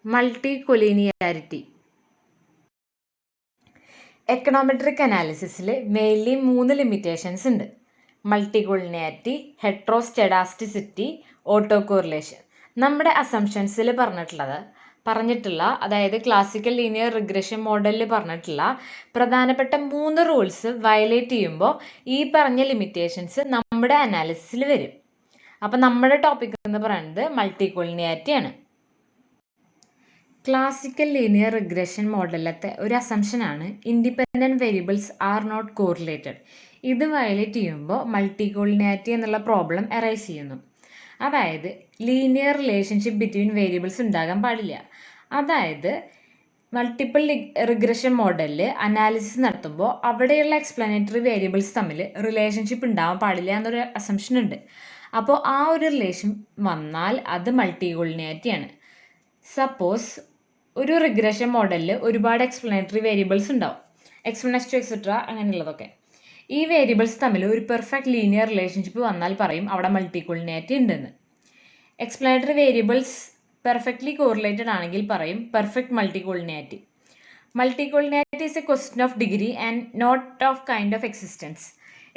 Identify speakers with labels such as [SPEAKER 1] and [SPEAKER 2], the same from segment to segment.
[SPEAKER 1] മൾട്ടികൊളീനിയാരിറ്റി. Econometric അനാലിസിസിൽ mainly 3 limitations ഉണ്ട്. മൾട്ടികൊളീനിയാരിറ്റി, ഹെട്രോസ്റ്റെഡാസ്റ്റിസിറ്റി, auto correlation. നമ്മുടെ അസംഷൻസിൽ പറഞ്ഞിട്ടുള്ള അതായത് ക്ലാസിക്കൽ ലീനിയർ റിഗ്രഷൻ മോഡലിൽ പറഞ്ഞിട്ടുള്ള പ്രധാനപ്പെട്ട 3 റൂൾസ് വയലേറ്റ് ചെയ്യുമ്പോൾ ഈ പറഞ്ഞ ലിമിറ്റേഷൻസ് നമ്മുടെ അനാലിസിസിൽ വരും. അപ്പം നമ്മുടെ ടോപ്പിക് എന്ന് പറയുന്നത് മൾട്ടികൊളീനിയാരിറ്റി ആണ്. ക്ലാസിക്കൽ ലീനിയർ റിഗ്രഷൻ മോഡലിലത്തെ ഒരു അസംഷനാണ് independent variables are not correlated. ഇത് വയലേറ്റ് ചെയ്യുമ്പോൾ മൾട്ടികൊളീനിയാരിറ്റി എന്നുള്ള പ്രോബ്ലം അറൈസ് ചെയ്യുന്നു. അതായത് ലീനിയർ റിലേഷൻഷിപ്പ് ബിറ്റ്വീൻ വേരിയബിൾസ് ഉണ്ടാകാൻ പാടില്ല. അതായത് മൾട്ടിപ്പിൾ റിഗ്രഷൻ മോഡലിൽ അനാലിസിസ് നടത്തുമ്പോൾ അവിടെയുള്ള എക്സ്പ്ലനേറ്ററി വേരിയബിൾസ് തമ്മിൽ റിലേഷൻഷിപ്പ് ഉണ്ടാവാൻ പാടില്ല എന്നൊരു അസംഷൻ ഉണ്ട്. അപ്പോൾ ആ ഒരു റിലേഷൻ വന്നാൽ അത് മൾട്ടികൊളീനിയാരിറ്റി ആണ്. സപ്പോസ് ഒരു റിഗ്രഷൻ മോഡലിൽ ഒരുപാട് എക്സ്പ്ലനേറ്ററി വേരിയബിൾസ് ഉണ്ടാവും, എക്സ്പ്ലനേഷൻ എക്സെട്ര അങ്ങനെയുള്ളതൊക്കെ. ഈ വേരിയബിൾസ് തമ്മിൽ ഒരു പെർഫെക്റ്റ് ലീനിയർ റിലേഷൻഷിപ്പ് വന്നാൽ പറയും അവിടെ മൾട്ടികൊളീനിയാരിറ്റി ഉണ്ടെന്ന്. എക്സ്പ്ലനേറ്ററി വേരിയബിൾസ് പെർഫെക്റ്റ്ലി കോറിലേറ്റഡ് ആണെങ്കിൽ പറയും perfect multicollinearity. Multicollinearity is a question of degree and not of kind of existence.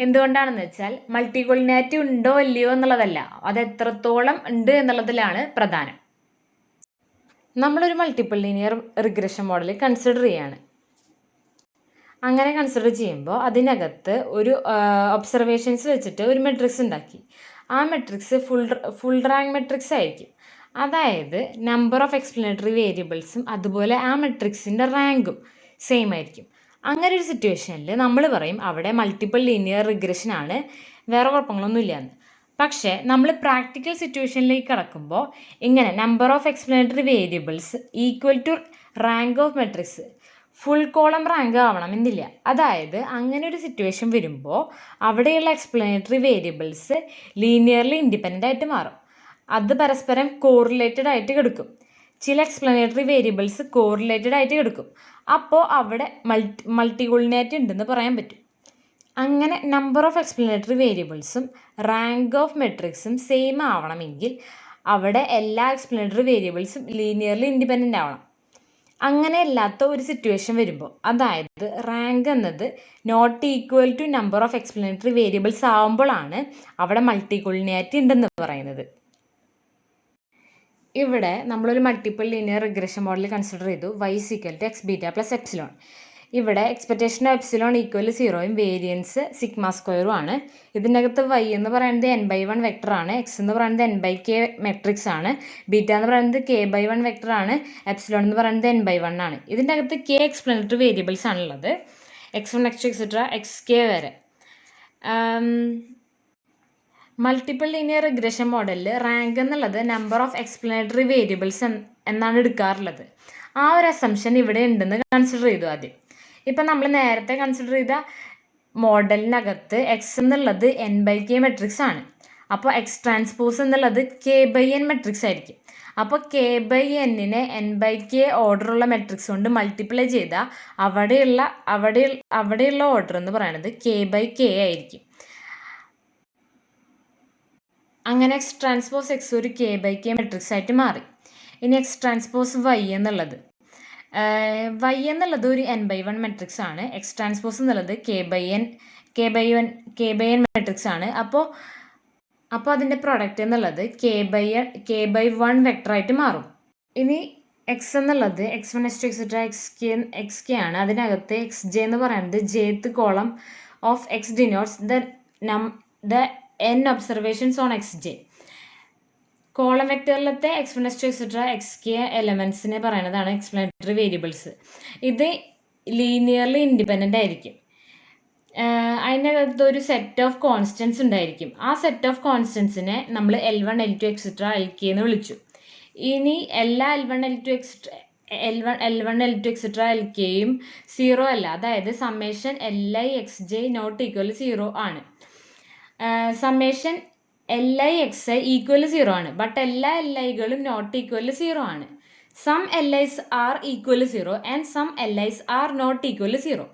[SPEAKER 1] എന്തുകൊണ്ടാണെന്ന് വെച്ചാൽ മൾട്ടികൊളീനിയാരിറ്റി ഉണ്ടോ ഇല്ലയോ എന്നുള്ളതല്ല, അത് എത്രത്തോളം ഉണ്ട് എന്നുള്ളതിലാണ് പ്രധാനം. നമ്മളൊരു multiple linear regression model consider ചെയ്യാണ്. അങ്ങനെ കൺസിഡർ ചെയ്യുമ്പോൾ അതിനകത്ത് ഒരു ഒബ്സർവേഷൻസ് വെച്ചിട്ട് ഒരു മെട്രിക്സ് ഉണ്ടാക്കി. ആ മെട്രിക്സ് ഫുൾ റാങ്ക് മെട്രിക്സ് ആയിരിക്കും. അതായത് നമ്പർ ഓഫ് എക്സ്പ്ലനേറ്ററി വേരിയബിൾസും അതുപോലെ ആ മെട്രിക്സിൻ്റെ റാങ്കും സെയിം ആയിരിക്കും. അങ്ങനെ ഒരു സിറ്റുവേഷനിൽ നമ്മൾ പറയും അവിടെ മൾട്ടിപ്പിൾ ലീനിയർ റിഗ്രഷൻ ആണ്, വേറെ കുഴപ്പങ്ങളൊന്നും ഇല്ലയെന്ന്. പക്ഷേ നമ്മൾ പ്രാക്ടിക്കൽ സിറ്റുവേഷനിലേക്ക് കടക്കുമ്പോൾ ഇങ്ങനെ number of explanatory variables equal to rank of matrix full column rank ആവണമെന്നില്ല. അതായത് അങ്ങനെ ഒരു സിറ്റുവേഷൻ വരുമ്പോൾ അവിടെയുള്ള എക്സ്പ്ലനേറ്ററി വേരിയബിൾസ് ലീനിയർലി ഇൻഡിപെൻഡൻ്റ് ആയിട്ട് മാറും. അത് പരസ്പരം കോറിലേറ്റഡ് ആയിട്ട് കിടക്കും. ചില എക്സ്പ്ലനേറ്ററി വേരിയബിൾസ് കോറിലേറ്റഡ് ആയിട്ട് കിടക്കും. അപ്പോൾ അവിടെ മൾട്ടികൊളീനിയാരിറ്റി ഉണ്ടെന്ന് പറയാൻ പറ്റും. അങ്ങനെ നമ്പർ ഓഫ് എക്സ്പ്ലനേറ്ററി വേരിയബിൾസും റാങ്ക് ഓഫ് മെട്രിക്സും സെയിം ആവണമെങ്കിൽ അവിടെ എല്ലാ എക്സ്പ്ലനേറ്ററി വേരിയബിൾസും ലീനിയർലി ഇൻഡിപെൻഡൻ്റ് ആവണം. അങ്ങനെ അല്ലാത്ത ഒരു സിറ്റുവേഷൻ വരുമ്പോൾ, അതായത് റാങ്ക് എന്നത് not equal to number of explanatory variables ആവുമ്പോഴാണ് അവിടെ മൾട്ടികൊളീനിയാരിറ്റി ഉണ്ടെന്ന് പറയുന്നത്. ഇവിടെ നമ്മളൊരു multiple linear regression model consider ചെയ്തു. y equal to x beta plus epsilon. ഇവിടെ എക്സ്പെക്റ്റേഷൻ എപ്സിലോൺ ഈക്വൽ 0യും വേരിയൻസ് സിഗ്മ സ്ക്വയറും ആണ്. ഇതിനകത്ത് y എന്ന് പറയുന്നത് n/1 വെക്ടർ ആണ്, x എന്ന് പറയുന്നത് n/k മെട്രിക്സ് ആണ്, ബീറ്റ എന്ന് പറയുന്നത് k/1 വെക്ടർ ആണ്, എപ്സിലോൺ എന്ന് പറയുന്നത് n/1 ആണ്. ഇതിൻ്റെ അകത്ത് k എക്സ്പ്ലനേറ്ററി വേരിയബിൾസ് ആണുള്ളത്, x1 x2 എക്സെട്ര xk വരെ. മൾട്ടിപ്പിൾ ലീനിയർ റിഗ്രഷൻ മോഡലിൽ റാങ്ക് എന്നുള്ളത് നമ്പർ ഓഫ് എക്സ്പ്ലനേറ്ററി വേരിയബിൾസ് എന്നാണ് എടുക്കാറുള്ളത്. ആ ഒരു അസംഷൻ ഇവിടെ ഉണ്ടെന്ന് കൺസിഡർ ചെയ്തു ആദ്യം. ഇപ്പം നമ്മൾ നേരത്തെ കൺസിഡർ ചെയ്ത മോഡലിനകത്ത് എക്സ് എന്നുള്ളത് n/k മെട്രിക്സ് ആണ്. അപ്പോൾ എക്സ് ട്രാൻസ്പോസ് എന്നുള്ളത് k/n മെട്രിക്സ് ആയിരിക്കും. അപ്പോൾ k/n-നെ n/k ഓർഡറുള്ള മെട്രിക്സ് കൊണ്ട് മൾട്ടിപ്ലൈ ചെയ്താൽ അവിടെയുള്ള ഓർഡർ എന്ന് പറയുന്നത് k/k ആയിരിക്കും. അങ്ങനെ എക്സ് ട്രാൻസ്പോസ് എക്സ് ഒരു k/k മെട്രിക്സ് ആയിട്ട് മാറി. ഇനി എക്സ് ട്രാൻസ്പോസ് y എന്നുള്ളത് ഒരു n/1 മെട്രിക്സ് ആണ്. എക്സ് ട്രാൻസ്പോസ് എന്നുള്ളത് k/n മെട്രിക്സ് ആണ്. അപ്പോൾ അതിൻ്റെ പ്രൊഡക്റ്റ് എന്നുള്ളത് k/1 വെക്ടറായിട്ട് മാറും. ഇനി എക്സ് എന്നുള്ളത് x1 x2 എക്സെട്ര xk ആണ്. അതിനകത്ത് xj എന്ന് പറയുന്നത് jth column of x denotes the n observations on xj. Column വെക്ടറിലത്തെ x1 x2 എക്സെട്ര xk എലമെൻസിനെ പറയുന്നതാണ് എക്സ്പ്ലനേറ്ററി വേരിയബിൾസ്. ഇത് ലീനിയർലി ഇൻഡിപെൻഡൻ്റ് ആയിരിക്കും. അതിനകത്ത് ഒരു സെറ്റ് ഓഫ് കോൺസ്റ്റൻസ് ഉണ്ടായിരിക്കും. ആ സെറ്റ് ഓഫ് കോൺസ്റ്റൻസിനെ നമ്മൾ L1 L2 എക്സെട്ര Lk എന്ന് വിളിച്ചു. ഇനി എല്ലാ L1 L2 എക്സെട്ര Lkയും 0 അല്ല, അതായത് summation Li xj not equal 0 ആണ്. സമ്മേഷൻ Li(xi) ഈക്വൽ 0 ആണ്, ബട്ട് എല്ലാ Liകളും നോട്ട് ഈക്വൽ 0 ആണ്. Sum Li's are equal 0 and sum Li's are not equal 0.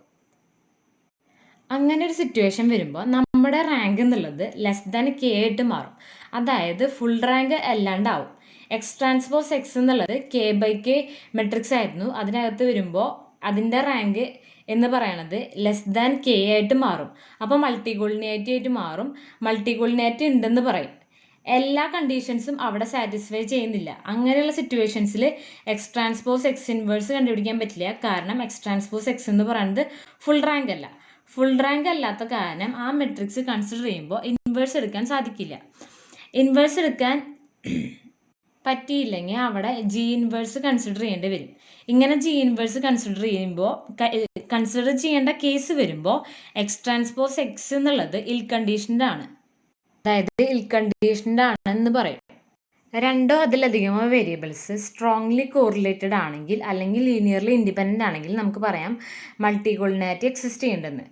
[SPEAKER 1] അങ്ങനെ ഒരു സിറ്റുവേഷൻ വരുമ്പോൾ നമ്മുടെ റാങ്ക് എന്നുള്ളത് ലെസ് ദാൻ k ആയിട്ട് മാറും. അതായത് ഫുൾ റാങ്ക് അല്ലാണ്ടാവും. എക്സ് ട്രാൻസ്പോസ് എക്സ് എന്നുള്ളത് k/k മെട്രിക്സ് ആയിരുന്നു. അതിനകത്ത് വരുമ്പോൾ അതിൻ്റെ റാങ്ക് എന്ന് പറയണത് k ആയിട്ട് മാറും. അപ്പോൾ മൾട്ടികോളിനിയാരിറ്റി ആയിട്ട് മാറും. മൾട്ടികോളിനിയാരിറ്റി ഉണ്ടെന്ന് പറയും. എല്ലാ കണ്ടീഷൻസും അവിടെ സാറ്റിസ്ഫൈ ചെയ്യുന്നില്ല. അങ്ങനെയുള്ള സിറ്റുവേഷൻസിൽ എക്സ് ട്രാൻസ്പോസ് എക്സ് ഇൻവേഴ്സ് കണ്ടുപിടിക്കാൻ പറ്റില്ല. കാരണം എക്സ് ട്രാൻസ്പോസ് എക്സ് എന്ന് പറയുന്നത് ഫുൾ റാങ്ക് അല്ല. ഫുൾ റാങ്ക് അല്ലാത്ത കാരണം ആ മെട്രിക്സ് കൺസിഡർ ചെയ്യുമ്പോൾ ഇൻവേഴ്സ് എടുക്കാൻ സാധിക്കില്ല. ഇൻവേഴ്സ് എടുക്കാൻ പറ്റിയില്ലെങ്കിൽ അവിടെ ജി ഇൻവേഴ്സ് കൺസിഡർ ചെയ്യേണ്ടി വരും. ഇങ്ങനെ ജി ഇൻവേഴ്സ് കൺസിഡർ ചെയ്യുമ്പോൾ കൺസിഡർ ചെയ്യേണ്ട കേസ് വരുമ്പോൾ എക്സ് ട്രാൻസ്പോസ് എക്സ് എന്നുള്ളത് ഇൽ കണ്ടീഷൻഡ് ആണ്. അതായത് ഇൽ കണ്ടീഷൻഡ് ആണെന്ന് പറയും. രണ്ടോ അതിലധികമോ വേരിയബിൾസ് സ്ട്രോങ്ലി കോറിലേറ്റഡ് ആണെങ്കിൽ അല്ലെങ്കിൽ ലീനിയർലി ഇൻഡിപെൻഡൻ്റ് ആണെങ്കിൽ നമുക്ക് പറയാം മൾട്ടികോളിനാരിറ്റി എക്സിസ്റ്റ് ചെയ്യുന്നുണ്ടെന്ന്.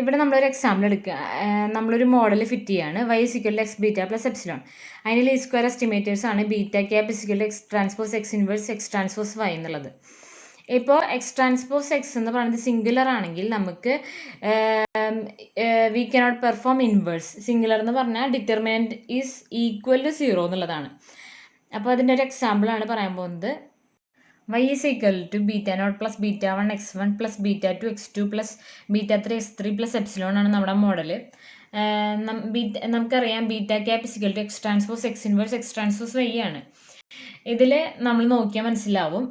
[SPEAKER 1] ഇവിടെ നമ്മളൊരു എക്സാമ്പിൾ എടുക്കുക. നമ്മളൊരു മോഡൽ ഫിറ്റ് ചെയ്യാണ്. y = x β + ε. അതിന് ലീസ്റ്റ് സ്ക്വയർ എസ്റ്റിമേറ്റേഴ്സ് ആണ് β cap = x transpose x inverse x transpose y എന്നുള്ളത്. ഇപ്പോൾ എക്സ് ട്രാൻസ്പോസ് എക്സ് എന്ന് പറയുന്നത് സിംഗുലർ ആണെങ്കിൽ നമുക്ക് we cannot perform inverse. Singular എന്ന് പറഞ്ഞാൽ ഡിറ്റർമിനൻറ്റ് ഈസ് ഈക്വൽ ടു 0 എന്നുള്ളതാണ്. അപ്പോൾ അതിൻ്റെ ഒരു എക്സാമ്പിളാണ് പറയാൻ പോകുന്നത്. y = β0 + β1 x1 + β2 x2 + β3 x3 + ε ആണ് നമ്മുടെ മോഡൽ. നമുക്കറിയാം β cap = x transpose x inverse x transpose y ആണ്. ഇതിൽ നമ്മൾ നോക്കിയാൽ മനസ്സിലാവും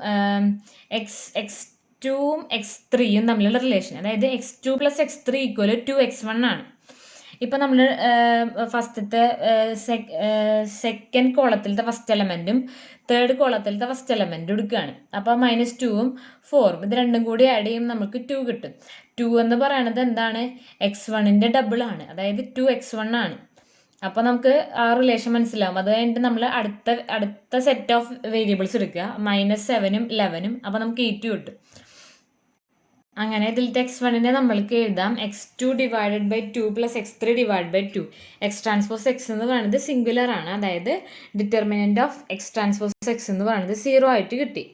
[SPEAKER 1] x2ഉം x3യും തമ്മിലുള്ള റിലേഷൻ. അതായത് x2 + x3 = 2x1 ആണ്. ഇപ്പം നമ്മൾ ഫസ്റ്റത്തെ സെക്കൻഡ് കോളത്തിലത്തെ ഫസ്റ്റ് എലമെൻറ്റും തേർഡ് കോളത്തിലത്തെ ഫസ്റ്റ് എലമെൻറ്റും എടുക്കുകയാണ്. അപ്പോൾ -2ഉം 4ഉം ഇത് രണ്ടും കൂടി ആഡ് ചെയ്യുമ്പോൾ നമുക്ക് 2 കിട്ടും. 2 എന്ന് പറയുന്നത് എന്താണ്? x1ൻ്റെ ഡബിൾ ആണ്. അതായത് 2x1 ആണ്. അപ്പോൾ നമുക്ക് ആ റിലേഷൻ മനസ്സിലാവും. അത് കഴിഞ്ഞിട്ട് നമ്മൾ അടുത്ത സെറ്റ് ഓഫ് വേരിയബിൾസ് എടുക്കുക. -7ഉം 11ഉം. അപ്പോൾ നമുക്ക് 8 കിട്ടും. അങ്ങനെ ഇതിലത്തെ x1നെ നമ്മൾക്ക് എഴുതാം x2 / 2 + x3 / 2. X transpose X എന്ന് പറയുന്നത് സിംഗുലർ ആണ്. അതായത് determinant of X transpose X എന്ന് പറയുന്നത് 0 ആയിട്ട് കിട്ടി.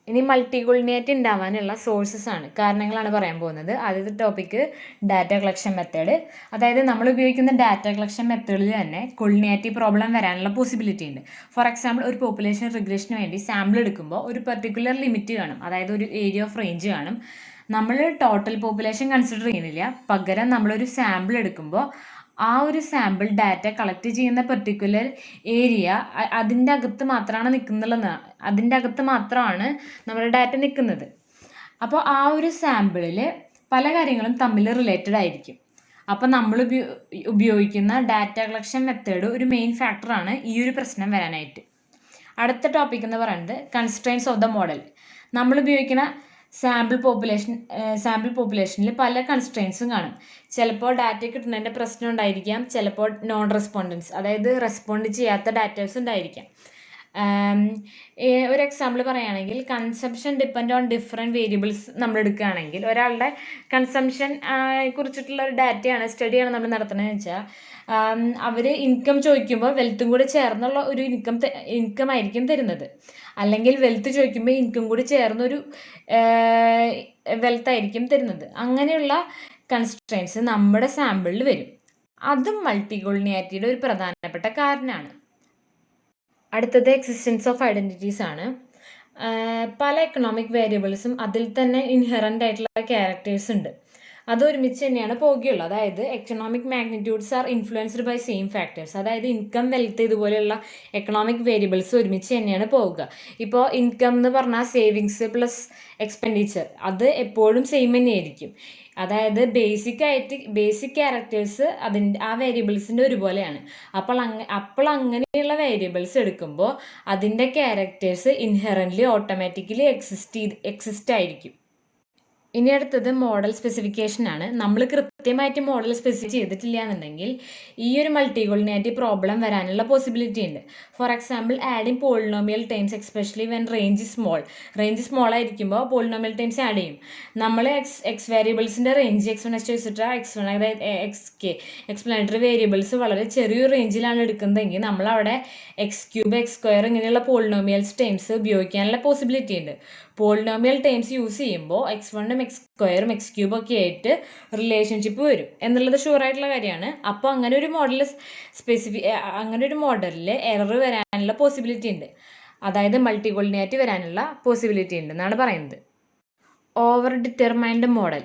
[SPEAKER 1] ഇനി മൾട്ടികോളിനിയാരിറ്റി ഉണ്ടാവാനുള്ള സോഴ്സസ് ആണ്, കാരണങ്ങളാണ് പറയാൻ പോകുന്നത്. ആദ്യത്തെ ടോപ്പിക്ക് ഡാറ്റ കളക്ഷൻ മെത്തേഡ്. അതായത് നമ്മൾ ഉപയോഗിക്കുന്ന ഡാറ്റ കളക്ഷൻ മെത്തേഡിൽ തന്നെ കൊളിനിയാരിറ്റി പ്രോബ്ലം വരാനുള്ള പോസിബിലിറ്റി ഉണ്ട്. ഫോർ എക്സാമ്പിൾ, ഒരു പോപ്പുലേഷൻ റിഗ്രഷന് വേണ്ടി സാമ്പിൾ എടുക്കുമ്പോൾ ഒരു പെർട്ടിക്കുലർ ലിമിറ്റ് കാണും. അതായത് ഒരു ഏരിയ ഓഫ് റേഞ്ച് കാണും. നമ്മൾ ടോട്ടൽ പോപ്പുലേഷൻ കൺസിഡർ ചെയ്യുന്നില്ല. പകരം നമ്മളൊരു സാമ്പിൾ എടുക്കുമ്പോൾ ആ ഒരു സാമ്പിൾ ഡാറ്റ കളക്ട് ചെയ്യുന്ന പെർട്ടിക്കുലർ ഏരിയ അതിൻ്റെ അകത്ത് മാത്രമാണ് അതിൻ്റെ അകത്ത് മാത്രമാണ് നമ്മുടെ ഡാറ്റ നിൽക്കുന്നത്. അപ്പോൾ ആ ഒരു സാമ്പിളിൽ പല കാര്യങ്ങളും തമ്മിൽ റിലേറ്റഡ് ആയിരിക്കും. അപ്പോൾ നമ്മൾ ഉപയോഗിക്കുന്ന ഡാറ്റ കളക്ഷൻ മെത്തേഡ് ഒരു മെയിൻ ഫാക്ടറാണ് ഈ ഒരു പ്രശ്നം വരാനായിട്ട്. അടുത്ത ടോപ്പിക് എന്ന് പറയുന്നത് കൺസ്ട്രെയിൻസ് ഓഫ് ദ മോഡൽ. നമ്മൾ ഉപയോഗിക്കുന്ന സാമ്പിൾ പോപ്പുലേഷനിൽ പല കൺസ്ട്രെയിൻസും കാണും. ചിലപ്പോൾ ഡാറ്റ കിട്ടുന്നതിൻ്റെ പ്രശ്നം ഉണ്ടായിരിക്കാം. ചിലപ്പോൾ നോൺ റെസ്പോണ്ടൻസ്, അതായത് റെസ്പോണ്ട് ചെയ്യാത്ത ഡാറ്റാസ് ഉണ്ടായിരിക്കാം. ഒരു എക്സാമ്പിൾ പറയുകയാണെങ്കിൽ, consumption depend on different variables നമ്മൾ എടുക്കുകയാണെങ്കിൽ, ഒരാളുടെ കൺസംഷൻ കുറിച്ചിട്ടുള്ള ഒരു ഡാറ്റയാണ്, സ്റ്റഡിയാണ് നമ്മൾ നടത്തുന്നതെന്ന് വെച്ചാൽ, അവർ ഇൻകം ചോദിക്കുമ്പോൾ വെൽത്തും കൂടി ചേർന്നുള്ള ഒരു ഇൻകം ആയിരിക്കും തരുന്നത്. അല്ലെങ്കിൽ വെൽത്ത് ചോദിക്കുമ്പോൾ ഇൻകം കൂടി ചേർന്നൊരു വെൽത്ത് ആയിരിക്കും തരുന്നത്. അങ്ങനെയുള്ള കൺസ്ട്രെയിൻസ് നമ്മുടെ സാമ്പിളിൽ വരും. അതും മൾട്ടികോളിനിയാരിറ്റിയുടെ ഒരു പ്രധാനപ്പെട്ട കാരണമാണ്. അടുത്തത് എക്സിസ്റ്റൻസ് ഓഫ് ഐഡൻറ്റിറ്റീസ് ആണ്. പല എക്കണോമിക് വേരിയബിൾസും അതിൽ തന്നെ ഇൻഹെറൻ്റ് ആയിട്ടുള്ള ക്യാരക്ടേഴ്സ് ഉണ്ട്. അത് ഒരുമിച്ച് തന്നെയാണ് പോകുകയുള്ളൂ. അതായത് economic magnitudes are influenced by same factors. അതായത് ഇൻകം, വെൽത്ത് ഇതുപോലെയുള്ള എക്കണോമിക് വേരിയബിൾസ് ഒരുമിച്ച് തന്നെയാണ് പോവുക. ഇപ്പോൾ ഇൻകം എന്ന് പറഞ്ഞാൽ സേവിങ്സ് പ്ലസ് എക്സ്പെൻഡിച്ചർ, അത് എപ്പോഴും സെയിം തന്നെയായിരിക്കും. അതായത് ബേസിക് ക്യാരക്ടേഴ്സ് ആ വേരിയബിൾസിൻ്റെ ഒരുപോലെയാണ്. അപ്പോൾ അങ്ങനെയുള്ള വേരിയബിൾസ് എടുക്കുമ്പോൾ അതിൻ്റെ ക്യാരക്ടേഴ്സ് ഇൻഹെറൻ്റ്ലി ഓട്ടോമാറ്റിക്കലി എക്സിസ്റ്റ് ആയിരിക്കും. ഇനി അടുത്തത് മോഡൽ സ്പെസിഫിക്കേഷൻ ആണ്. നമ്മൾ കൃത്യമായിട്ട് മോഡൽ സ്പെസിഫൈ ചെയ്തിട്ടില്ല എന്നുണ്ടെങ്കിൽ ഈ ഒരു മൾട്ടികോളിനിയാരിറ്റി പ്രോബ്ലം വരാനുള്ള പോസിബിലിറ്റി ഉണ്ട്. For example, adding polynomial times especially when range small ആയിരിക്കുമ്പോൾ പോളിനോമിയൽ ടൈംസ് ആഡ് ചെയ്യും. നമ്മൾ എക്സ് വേരിയബിൾസിൻ്റെ റേഞ്ച് x1 x1 അതായത് എക്സ്പ്ലനറ്ററി വേരിയബിൾസ് വളരെ ചെറിയൊരു റേഞ്ചിലാണ് എടുക്കുന്നതെങ്കിൽ നമ്മൾ അവിടെ x³ x² ഇങ്ങനെയുള്ള പോളിനോമിയൽസ് ടൈംസ് ഉപയോഗിക്കാനുള്ള പോസിബിലിറ്റി ഉണ്ട്. പോളിനോമിയൽ ടൈംസ് യൂസ് ചെയ്യുമ്പോൾ x1ഉം x² x³ ഒക്കെ ആയിട്ട് റിലേഷൻഷിപ്പ് റിലേഷൻഷിപ്പ് വരും എന്നുള്ളത് ഷുവറായിട്ടുള്ള കാര്യമാണ്. അപ്പോൾ അങ്ങനെ ഒരു മോഡലിൽ എറർ വരാനുള്ള പോസിബിലിറ്റി ഉണ്ട്, അതായത് മൾട്ടികോളിനിയാരിറ്റി വരാനുള്ള പോസിബിലിറ്റി ഉണ്ട് എന്നാണ് പറയുന്നത്. ഓവർ ഡിറ്റർമൈൻഡ് മോഡൽ,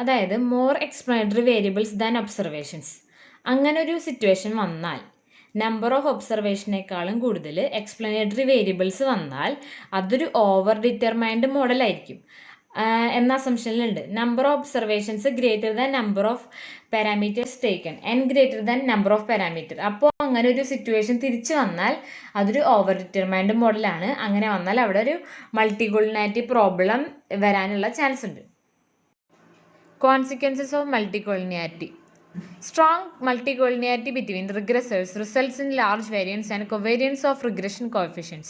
[SPEAKER 1] അതായത് more explanatory variables than observations. അങ്ങനെ ഒരു സിറ്റുവേഷൻ വന്നാൽ, നമ്പർ ഓഫ് ഒബ്സർവേഷനേക്കാളും കൂടുതൽ എക്സ്പ്ലനേറ്ററി വേരിയബിൾസ് വന്നാൽ അതൊരു ഓവർ ഡിറ്റർമൈൻഡ് മോഡലായിരിക്കും എന്ന അസംഷനിലുണ്ട്. Number of observations greater than number of parameters taken and greater than number of parameter. അപ്പോൾ അങ്ങനെ ഒരു സിറ്റുവേഷൻ തിരിച്ചു വന്നാൽ അതൊരു ഓവർ ഡിറ്റർമൈൻഡ് മോഡലാണ്. അങ്ങനെ വന്നാൽ അവിടെ ഒരു മൾട്ടികോളിനിയാരിറ്റി പ്രോബ്ലം വരാനുള്ള ചാൻസ് ഉണ്ട്. Consequences of multicollinearity. Strong multicollinearity between regressors results in large variance and covariance of regression coefficients.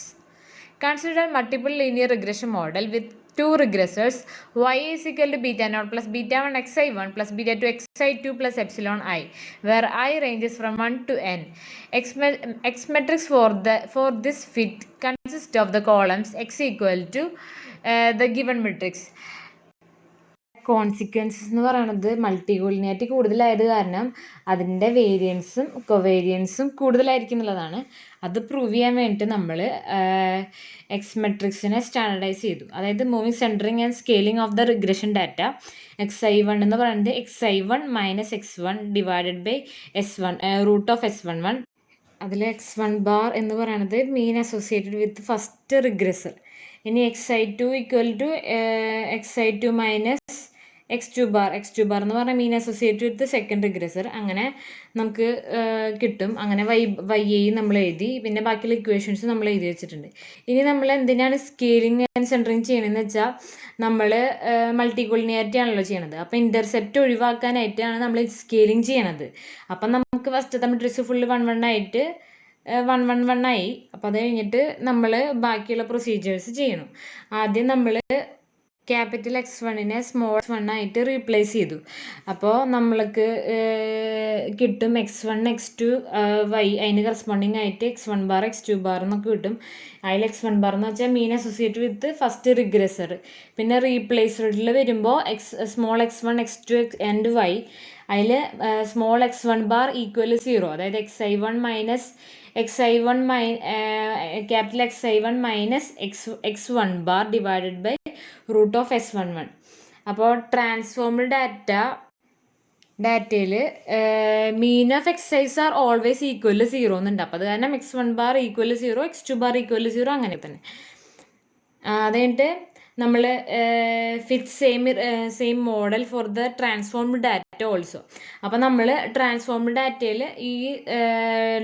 [SPEAKER 1] Consider multiple linear regression model with two regressors, y is equal to beta naught plus beta 1 xi1 plus beta 2 xi2 plus epsilon I, where I ranges from 1 to n. X matrix for this fit consists of the columns x equal to the given matrix. Consequences എന്ന് പറയുന്നത് മൾട്ടികോളിനിയാരിറ്റി കൂടുതലായത് കാരണം അതിൻ്റെ വേരിയൻസും കൊവേരിയൻസും കൂടുതലായിരിക്കും എന്നുള്ളതാണ്. അത് prove ചെയ്യാൻ വേണ്ടിയിട്ട് നമ്മൾ എക്സ് മെട്രിക്സിനെ സ്റ്റാൻഡർഡൈസ് ചെയ്തു. അതായത് moving centering and scaling of the regression data. xi1 എന്ന് പറയുന്നത് xi1 minus x1 divided by s1 root of s11. അതിൽ x1 ബാർ എന്ന് പറയുന്നത് മീൻ അസോസിയേറ്റഡ് വിത്ത് ഫസ്റ്റ് റിഗ്രസർ. ഇനി xi2 equal to xi2 minus x2 bar എന്ന് പറഞ്ഞാൽ മീൻ അസോസിയേറ്റ് വിത്ത് സെക്കൻഡ് റിഗ്രസർ. അങ്ങനെ നമുക്ക് കിട്ടും. അങ്ങനെ വൈ നമ്മൾ എഴുതി, പിന്നെ ബാക്കിയുള്ള ഇക്വേഷൻസ് നമ്മൾ എഴുതി വെച്ചിട്ടുണ്ട്. ഇനി നമ്മൾ എന്തിനാണ് സ്കെയിലിംഗ് ആൻഡ് സെൻറ്ററിങ് ചെയ്യണമെന്ന് വെച്ചാൽ നമ്മൾ മൾട്ടികോളിനിയാരിറ്റി ആണല്ലോ ചെയ്യണത്. അപ്പോൾ ഇൻ്റർസെപ്റ്റ് ഒഴിവാക്കാനായിട്ടാണ് നമ്മൾ സ്കെയിലിംഗ് ചെയ്യണത്. അപ്പം നമുക്ക് ഫസ്റ്റത്തെ മെട്രിക്സ് ഫുള്ള് 1 1 ആയിട്ട് 1 1 1 ആയി. അപ്പോൾ അത് കഴിഞ്ഞിട്ട് നമ്മൾ ബാക്കിയുള്ള പ്രൊസീജിയേഴ്സ് ചെയ്യണം. ആദ്യം നമ്മൾ ക്യാപിറ്റൽ x1നെ സ്മോൾ x1 ആയിട്ട് റീപ്ലേസ് ചെയ്തു. അപ്പോൾ നമ്മൾക്ക് കിട്ടും x1 x2 y, അതിന് കറസ്പോണ്ടിങ് ആയിട്ട് x1 ബാർ x2 ബാർ എന്നൊക്കെ കിട്ടും. അതിൽ x1 ബാർ എന്ന് വെച്ചാൽ മീൻ അസോസിയേറ്റ് വിത്ത് ഫസ്റ്റ് റിഗ്രസർ. പിന്നെ റീപ്ലേസ്ഡിൽ വരുമ്പോൾ small x1 x2 and y, അതിൽ സ്മോൾ x1 ബാർ ഈക്വൽ 0, അതായത് xi1 minus capital xi1 minus x1 bar divided by root of s11. അപ്പോൾ ട്രാൻസ്ഫോംഡ് ഡാറ്റയിൽ mean of xi's are always equal 0 എന്നുണ്ട്. അപ്പോൾ അത് കാരണം x1 bar equal 0, x2 bar equal 0, അങ്ങനെ തന്നെ. അത് കഴിഞ്ഞിട്ട് നമ്മൾ fit same model for the transformed data also. അപ്പോൾ നമ്മൾ ട്രാൻസ്ഫോംഡ് ഡാറ്റയിൽ ഈ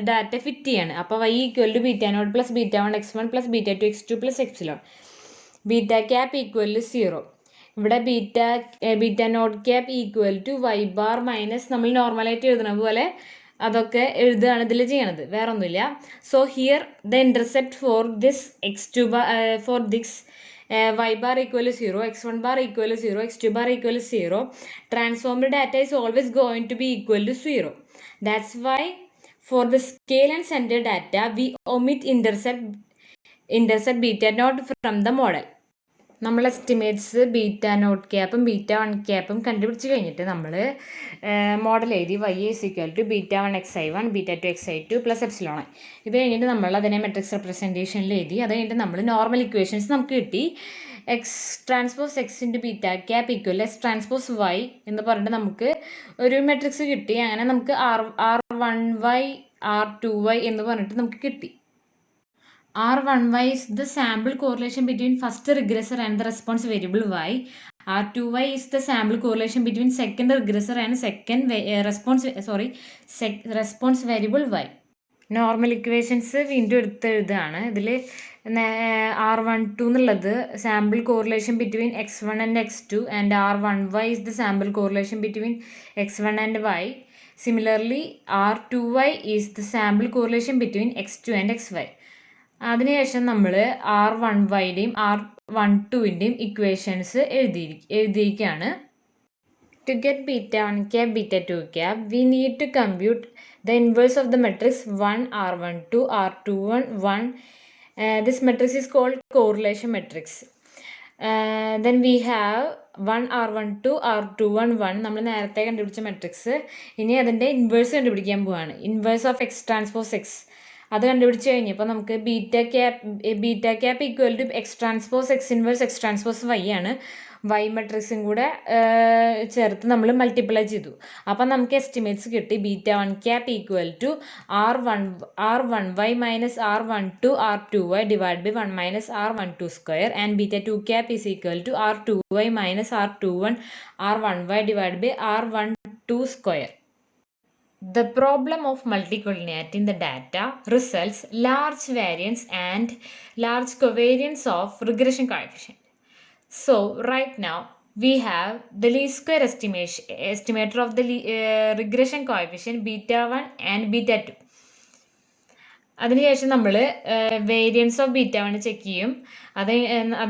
[SPEAKER 1] ഡാറ്റ ഫിറ്റ് ചെയ്യാണ്. അപ്പോൾ y equal to beta naught plus beta 1 x1 plus beta 2 x2 plus epsilon. Beta cap equal 0. ഇവിടെ beta naught cap equal to y bar minus നമ്മൾ നോർമലായിട്ട് എഴുതുന്ന പോലെ അതൊക്കെ എഴുതുകയാണ് ഇതിൽ ചെയ്യണത്, വേറെ ഒന്നുമില്ല. So here the intercept for this x2 for this y bar equal to 0, x1 bar equal to 0, x2 bar equal to 0. Transformed data is always going to be equal to 0. That's why for the scale and center data we omit intercept beta naught from the model. നമ്മൾ estimates beta naught ക്യാപ്പും beta 1 ക്യാപ്പും കണ്ടുപിടിച്ച് കഴിഞ്ഞിട്ട് നമ്മൾ model എഴുതി y is equal to beta 1 xi1 beta 2 xi2 plus epsilon. ഇത് കഴിഞ്ഞിട്ട് നമ്മൾ അതിനെ മെട്രിക്സ് റെപ്രസെൻറ്റേഷനിൽ എഴുതി. അത് കഴിഞ്ഞിട്ട് നമ്മൾ നോർമൽ ഇക്വേഷൻസ് നമുക്ക് കിട്ടി. X transpose X into beta cap equal X transpose Y എന്ന് പറഞ്ഞിട്ട് നമുക്ക് ഒരു മെട്രിക്സ് കിട്ടി. അങ്ങനെ നമുക്ക് R1y R2y എന്ന് പറഞ്ഞിട്ട് നമുക്ക് കിട്ടി. R1y is the sample correlation between first regressor and the response variable y. R2y is the sample correlation between second regressor and response variable y. Normal equations വീണ്ടും എഴുതുകയാണ്. ഇതിൽ R12 എന്നുള്ളത് sample correlation between x1 and x2 and R1y is the sample correlation between x1 and y. Similarly, R2y is the sample correlation between x2 and xy. അതിനുശേഷം നമ്മൾ R1yയുടെയും R12ൻ്റെയും equations എഴുതിയിരിക്കുകയാണ്. To get beta 1 cap, beta 2 cap, we need to compute the inverse of the matrix 1, R12, R21, 1. This matrix is called correlation matrix. Then we have R12 R21 1 നമ്മൾ നേരത്തെ കണ്ടുപിടിച്ച matrix. ഇനി അതിൻ്റെ inverse കണ്ടുപിടിക്കാൻ പോവാണ്. Inverse of X transpose X അത് കണ്ടുപിടിച്ച് കഴിഞ്ഞപ്പോൾ നമുക്ക് beta cap equal to X transpose X inverse X transpose Y ആണ്. വൈ മെട്രിക്സും കൂടെ ചേർത്ത് നമ്മൾ മൾട്ടിപ്ലൈ ചെയ്തു. അപ്പം നമുക്ക് എസ്റ്റിമേറ്റ്സ് കിട്ടി. β1 equal to R1y minus R12 R2y divide by 1 minus R12 square and β2 is equal to R2y minus R21 R1y divide by R12 square. The problem of multicollinearity in the data results large variance and large covariance of regression coefficient. So right now we have the least square estimator of the regression coefficient β1 and β2. അതിനുശേഷം നമ്മൾ variance of β1 check ചെയ്യും. അത്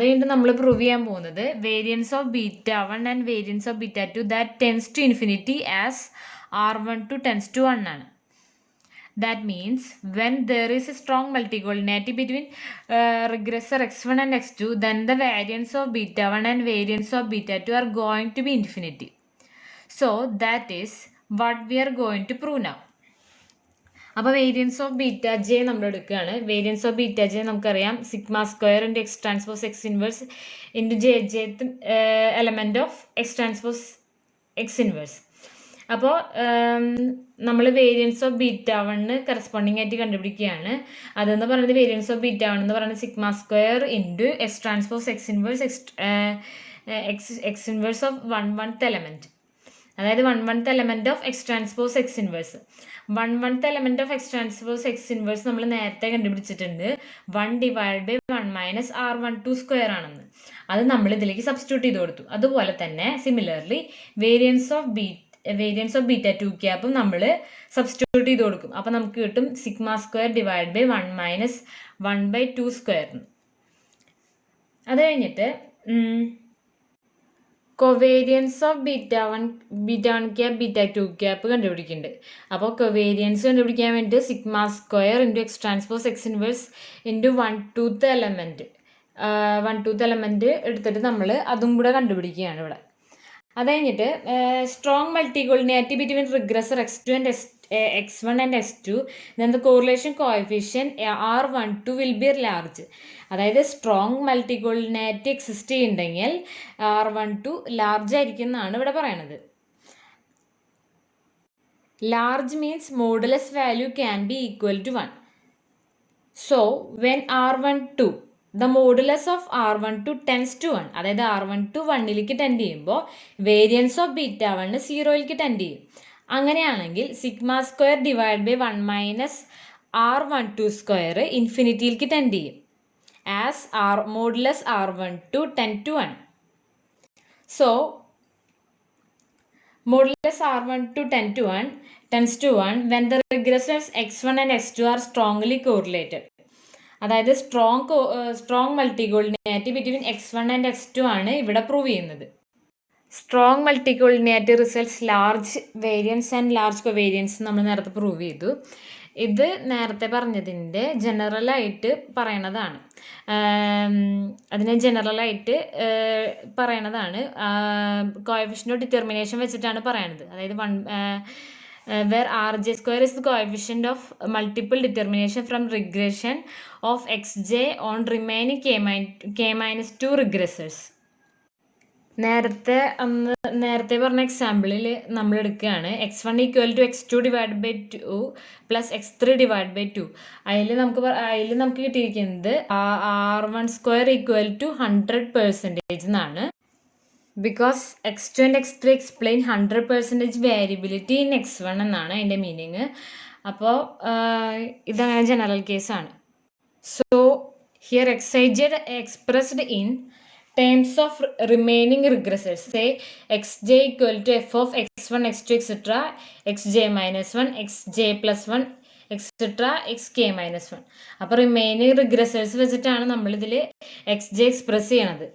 [SPEAKER 1] കഴിഞ്ഞിട്ട് നമ്മൾ prove ചെയ്യാൻ പോകുന്നത് variance of β1 and variance of β2 that tends to infinity as R12 tends to 1 ആണ്. That means when there is a strong multicollinearity between regressor x1 and x2, then the variance of β1 and variance of β2 are going to be infinity. So that is what we are going to prove now. അപ്പോൾ variance of beta J നമ്മൾ എടുക്കുകയാണ്. Variance of beta J നമുക്കറിയാം sigma square into X transpose X inverse into jth element of X transpose X inverse. അപ്പോൾ നമ്മൾ variance of ബീറ്റ1 corresponding ആയിട്ട് കണ്ടുപിടിക്കുകയാണ്. അതെന്ന് പറയുന്നത് variance of ബീറ്റ1 എന്ന് പറയുന്നത് sigma square into X transpose X inverse X inverse of 1/1th element, അതായത് 1/1th element of X transpose X inverse. 1/1th element of X transpose X inverse നമ്മൾ നേരത്തെ കണ്ടുപിടിച്ചിട്ടുണ്ട് 1 divide by 1 minus R12 square ആണെന്ന്. അത് നമ്മൾ ഇതിലേക്ക് substitute ചെയ്ത് കൊടുത്തു. അതുപോലെ തന്നെ സിമിലർലി വേരിയൻസ് ഓഫ് β2 നമ്മൾ സബ്സ്റ്റിറ്റ്യൂട്ട് ചെയ്ത് കൊടുക്കും. അപ്പോൾ നമുക്ക് കിട്ടും sigma square divide by 1 minus 1/2 square. അത് കഴിഞ്ഞിട്ട് കൊവേരിയൻസ് ഓഫ് β1 β2 കണ്ടുപിടിക്കുന്നുണ്ട്. അപ്പോൾ കൊവേരിയൻസ് കണ്ടുപിടിക്കാൻ വേണ്ടി sigma square into X transpose X inverse into 1/2th element എടുത്തിട്ട് നമ്മൾ അതും കൂടെ കണ്ടുപിടിക്കുകയാണ് ഇവിടെ. അത് കഴിഞ്ഞിട്ട് സ്ട്രോങ് മൾട്ടിcollinearity between regressor x2 and x1 and x2, then the correlation coefficient R12 will be large. അതായത് സ്ട്രോങ് മൾട്ടിcollinearity എക്സിസ്റ്റ് ചെയ്യുന്നുണ്ടെങ്കിൽ R12 ലാർജ് ആയിരിക്കും എന്നാണ് ഇവിടെ പറയണത്. Large means modulus value can be equal to 1. So when R12 the modulus of R12 tends to 1, അതായത് R12 1ലേക്ക് tend ചെയ്യുമ്പോൾ വേരിയൻസ് ഓഫ് β1 0ലേക്ക് ടെൻഡ് ചെയ്യും. അങ്ങനെയാണെങ്കിൽ sigma square divide by 1 minus R12 square ഇൻഫിനിറ്റിയിലേക്ക് ടെൻഡ് ചെയ്യും as modulus R12 tend to 1. So modulus R12 tends to 1 when the regressors x1 and x2 are strongly correlated. അതായത് strong മൾട്ടിcollinearity between x1 and x2 ആണ് ഇവിടെ prove ചെയ്യുന്നത്. Strong മൾട്ടിcollinearity results large variance and large covariance നമ്മൾ നേരത്തെ prove ചെയ്തു. ഇത് നേരത്തെ പറഞ്ഞതിൻ്റെ ജനറലായിട്ട് പറയണതാണ്. അതിനെ ജനറലായിട്ട് പറയണതാണ്. കോഎഫിഷ്യൻ്റ് ഓഫ് ഡിറ്റർമിനേഷൻ വെച്ചിട്ടാണ് പറയണത്. അതായത് where rj square is the coefficient of multiple determination from regression of xj on remaining k-2 regressors. നേരത്തെ പറഞ്ഞ എക്സാമ്പിളിൽ നമ്മൾ എടുക്കുകയാണ് x1 equal to x2 divide by 2 plus x3 divide by 2. അതിൽ നമുക്ക് കിട്ടിയിരിക്കുന്നത് R1 സ്ക്വയർ ഈക്വൽ ടു 100% എന്നാണ്. Because x2 and x3 explain 100% variability in x1 എന്നാണ് അതിൻ്റെ മീനിങ്. അപ്പോൾ ഇതങ്ങനെ ജനറൽ കേസാണ്. So here xij expressed in terms of remaining regressors. Say xj equal to f of x1 x2 etcetera xj minus 1 xj plus 1 etcetera xk minus 1. അപ്പോൾ remaining regressors വെച്ചിട്ടാണ് നമ്മളിതിൽ xj express ചെയ്യണത്.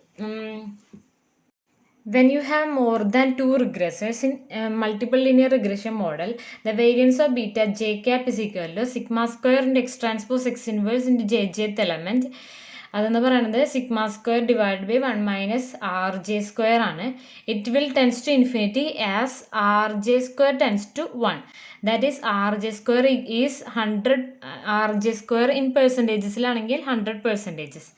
[SPEAKER 1] When you have more than 2 regressors in multiple linear regression model, the variance of beta j cap is equal to sigma square into x transpose x inverse into jth element അതെന്ന് പറയുന്നത് sigma square divide by 1 minus R j square ആണ്. It will tends to infinity as R j square tends to 1. That is R j square is 100. R j square in പെർസെൻറ്റേജസിലാണെങ്കിൽ 100%.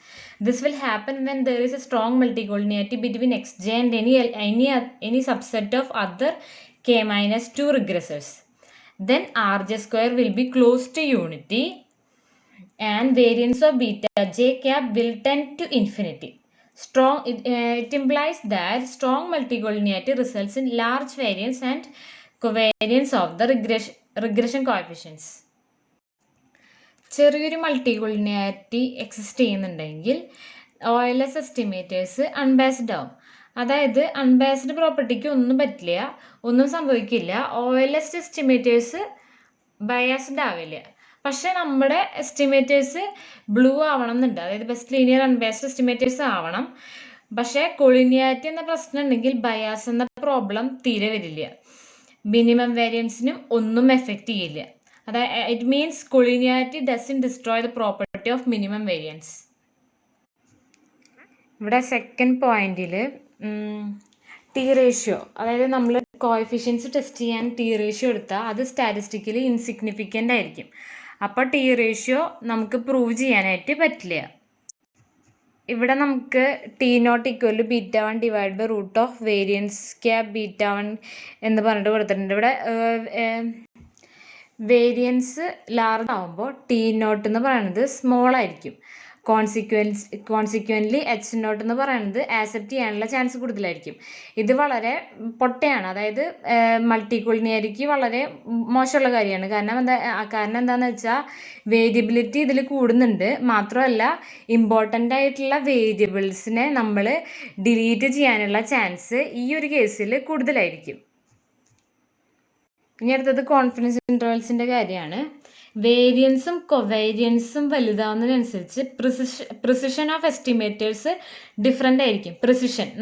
[SPEAKER 1] This will happen when there is a strong multicollinearity between xj and any subset of other k minus 2 regressors. Then rj square will be close to unity and variance of beta j cap will tend to infinity. It implies that strong multicollinearity results in large variance and covariance of the regression coefficients. ചെറിയൊരു മൾട്ടികോളിനിയാരിറ്റി exist ചെയ്യുന്നുണ്ടെങ്കിൽ OLS estimators അൺബാസ്ഡ് ആവും. അതായത് അൺബാസ്ഡ് പ്രോപ്പർട്ടിക്ക് ഒന്നും പറ്റില്ല, ഒന്നും സംഭവിക്കില്ല. OLS estimators biased ആവില്ല. പക്ഷെ നമ്മുടെ എസ്റ്റിമേറ്റേഴ്സ് ബ്ലൂ ആവണം എന്നുണ്ട്, അതായത് ബെസ്റ്റ് ലീനിയർ അൺബാസ്ഡ് എസ്റ്റിമേറ്റേഴ്സ് ആവണം. പക്ഷേ കൊളിനിയാരിറ്റി എന്ന പ്രശ്നം ഉണ്ടെങ്കിൽ ബയാസ് എന്ന പ്രോബ്ലം തീരെ വരില്ല. മിനിമം വേരിയൻസിനും ഒന്നും എഫക്റ്റ് ചെയ്യില്ല. It means collinearity doesn't destroy the property of minimum variance. ഇവിടെ സെക്കൻഡ് പോയിന്റിൽ ടി റേഷ്യോ, അതായത് നമ്മൾ കോഎഫിഷ്യൻസ് ടെസ്റ്റ് ചെയ്യാൻ ടി റേഷ്യോ എടുത്താൽ അത് സ്റ്റാറ്റിസ്റ്റിക്കലി ഇൻസിഗ്നിഫിക്കൻ്റ് ആയിരിക്കും. അപ്പോൾ ടി റേഷ്യോ നമുക്ക് പ്രൂവ് ചെയ്യാനായിട്ട് പറ്റില്ല. ഇവിടെ നമുക്ക് t naught equal to β1 divide by root of variance cap β1 എന്ന് പറഞ്ഞിട്ട് കൊടുത്തിട്ടുണ്ട്. ഇവിടെ വേരിയൻസ് ലാർജ് ആകുമ്പോൾ ടി നോട്ട് എന്ന് പറയുന്നത് സ്മോൾ ആയിരിക്കും. കോൺസിക്വൻ്റ്ലി എച്ച് നോട്ട് എന്ന് പറയുന്നത് ആക്സെപ്റ്റ് ചെയ്യാനുള്ള ചാൻസ് കൂടുതലായിരിക്കും. ഇത് വളരെ പൊട്ടയാണ്, അതായത് മൾട്ടികോളിനിയാരിറ്റിക്ക് വളരെ മോശമുള്ള കാര്യമാണ്. കാരണം എന്താണെന്ന് വെച്ചാൽ വേരിയബിലിറ്റി ഇതിൽ കൂടുന്നുണ്ട്. മാത്രമല്ല ഇമ്പോർട്ടൻ്റ് ആയിട്ടുള്ള വേരിയബിൾസിനെ നമ്മൾ ഡിലീറ്റ് ചെയ്യാനുള്ള ചാൻസ് ഈ ഒരു കേസിൽ കൂടുതലായിരിക്കും. ഇനി അടുത്തത് കോൺഫിഡൻസ് ഇൻ്റർവെൽസിൻ്റെ കാര്യമാണ്. വേരിയൻസും കൊവേരിയൻസും വലുതാവുന്നതിനനുസരിച്ച് പ്രിസിഷൻ ഓഫ് എസ്റ്റിമേറ്റേഴ്സ് ഡിഫറെൻ്റ് ആയിരിക്കും.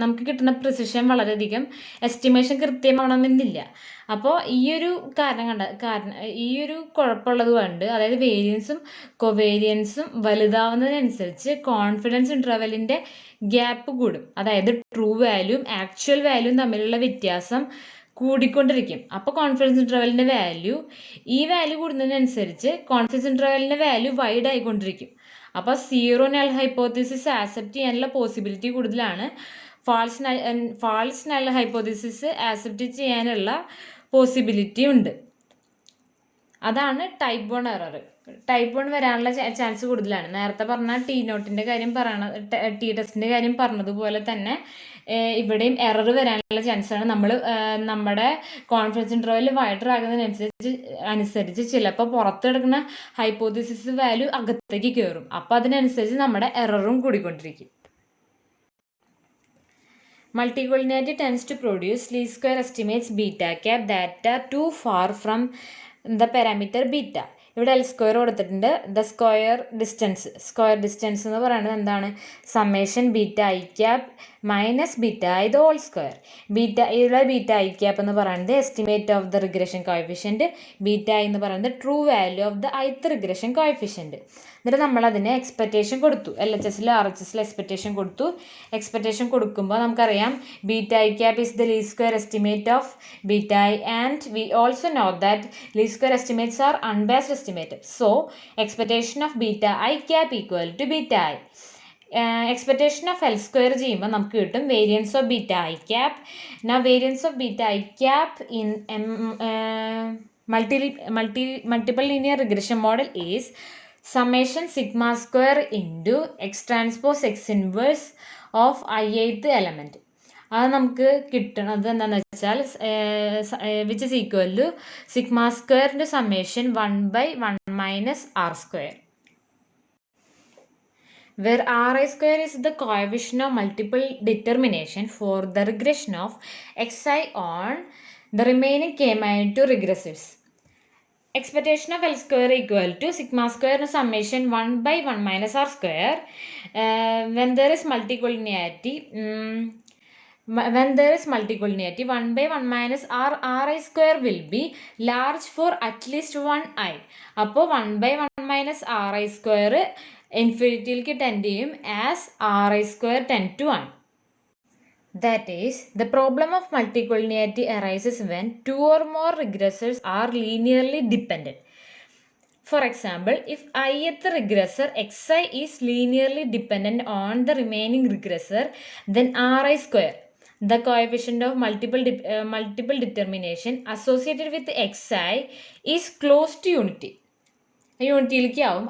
[SPEAKER 1] നമുക്ക് കിട്ടുന്ന പ്രിസിഷൻ വളരെയധികം എസ്റ്റിമേഷൻ കൃത്യമാവണമെന്നില്ല. അപ്പോൾ ഈ ഒരു കുഴപ്പമുള്ളത് കൊണ്ട്, അതായത് വേരിയൻസും കൊവേരിയൻസും വലുതാവുന്നതിനനുസരിച്ച് കോൺഫിഡൻസ് ഇൻ്റർവെല്ലിൻ്റെ ഗ്യാപ്പ് കൂടും. അതായത് ട്രൂ വാല്യൂവും ആക്ച്വൽ വാല്യൂവും തമ്മിലുള്ള വ്യത്യാസം കൂടിക്കൊണ്ടിരിക്കും. അപ്പോൾ കോൺഫിഡൻസ് ഇൻ്റർവെല്ലിൻ്റെ ഈ വാല്യൂ കൂടുന്നതിനനുസരിച്ച് കോൺഫിഡൻസ് ഇൻ്റർവെല്ലിൻ്റെ വാല്യൂ വൈഡ് ആയിക്കൊണ്ടിരിക്കും. അപ്പോൾ സീറോ നൾ ഹൈപ്പോത്തസിസ് ആക്സെപ്റ്റ് ചെയ്യാനുള്ള പോസിബിലിറ്റി കൂടുതലാണ്. ഫാൾസ് നൾ ഹൈപ്പോത്തസിസ് ആക്സെപ്റ്റ് ചെയ്യാനുള്ള പോസിബിലിറ്റി ഉണ്ട്. അതാണ് ടൈപ്പ് 1 എറർ. ടൈപ്പ് 1 വരാനുള്ള ചാൻസ് കൂടുതലാണ്. നേരത്തെ പറഞ്ഞ ടി ടെസ്റ്റിൻ്റെ കാര്യം പറഞ്ഞതുപോലെ തന്നെ ഇവിടെയും എറർ വരാനുള്ള ചാൻസാണ്. നമ്മുടെ കോൺഫിഡൻസ് ഇൻ്റർവെൽ വൈഡർ ആകുന്നതിനനുസരിച്ച് ചിലപ്പോൾ പുറത്തെടുക്കുന്ന ഹൈപ്പോത്തസിസ് വാല്യൂ അകത്തേക്ക് കയറും. അപ്പോൾ അതിനനുസരിച്ച് നമ്മുടെ എററും കൂടിക്കൊണ്ടിരിക്കും. Multicollinearity tends to produce least square estimates beta cap that are too far from the parameter beta. ഇവിടെ L സ്ക്വയർ കൊടുത്തിട്ടുണ്ട്. സ്ക്വയർ ഡിസ്റ്റൻസ് എന്ന് പറയുന്നത് എന്താണ്? Summation beta I cap minus beta I the whole square. ഇവിടെ beta I cap എന്ന് പറയുന്നത് estimate of the regression coefficient, beta I എന്ന് പറയുന്നത് true value of the ith regression coefficient. എന്നിട്ട് നമ്മളതിന് എക്സ്പെക്റ്റേഷൻ കൊടുത്തു. LHS RHS എക്സ്പെക്റ്റേഷൻ കൊടുത്തു. Expectation കൊടുക്കുമ്പോൾ നമുക്കറിയാം beta I cap is the least square estimate of beta I and we also know that least square estimates are unbiased estimate. So expectation of beta I cap equal to beta i. Expectation of L square ചെയ്യുമ്പോൾ നമുക്ക് കിട്ടും variance of beta I cap. Variance of beta I cap in multiple linear regression model is summation sigma square into x transpose x inverse of ith element. അത് നമുക്ക് കിട്ടുന്നത് എന്താണെന്ന് വെച്ചാൽ which is equal to sigma സ്ക്വയറിൻ്റെ summation 1/1 minus R square, where Ri square is the coefficient of multiple determination for the regression of xi on the remaining k minus 2 regressors. Expectation of L square equal to sigma square summation 1/1 minus r square. When there is multicollinearity, 1/1 minus ri square will be large for at least one I. അപ്പോൾ 1/1 minus ri square ഇൻഫിനിറ്റിയിലേക്ക് tend ചെയ്യും as ri² tend to 1. That is, the problem of multicollinearity arises when two or more regressors are linearly dependent. For example, if ith regressor xi is linearly dependent on the remaining regressor, then ri², the coefficient of multiple determination associated with xi, is close to unity. യൂണിറ്റിയിലേക്ക് ആവും.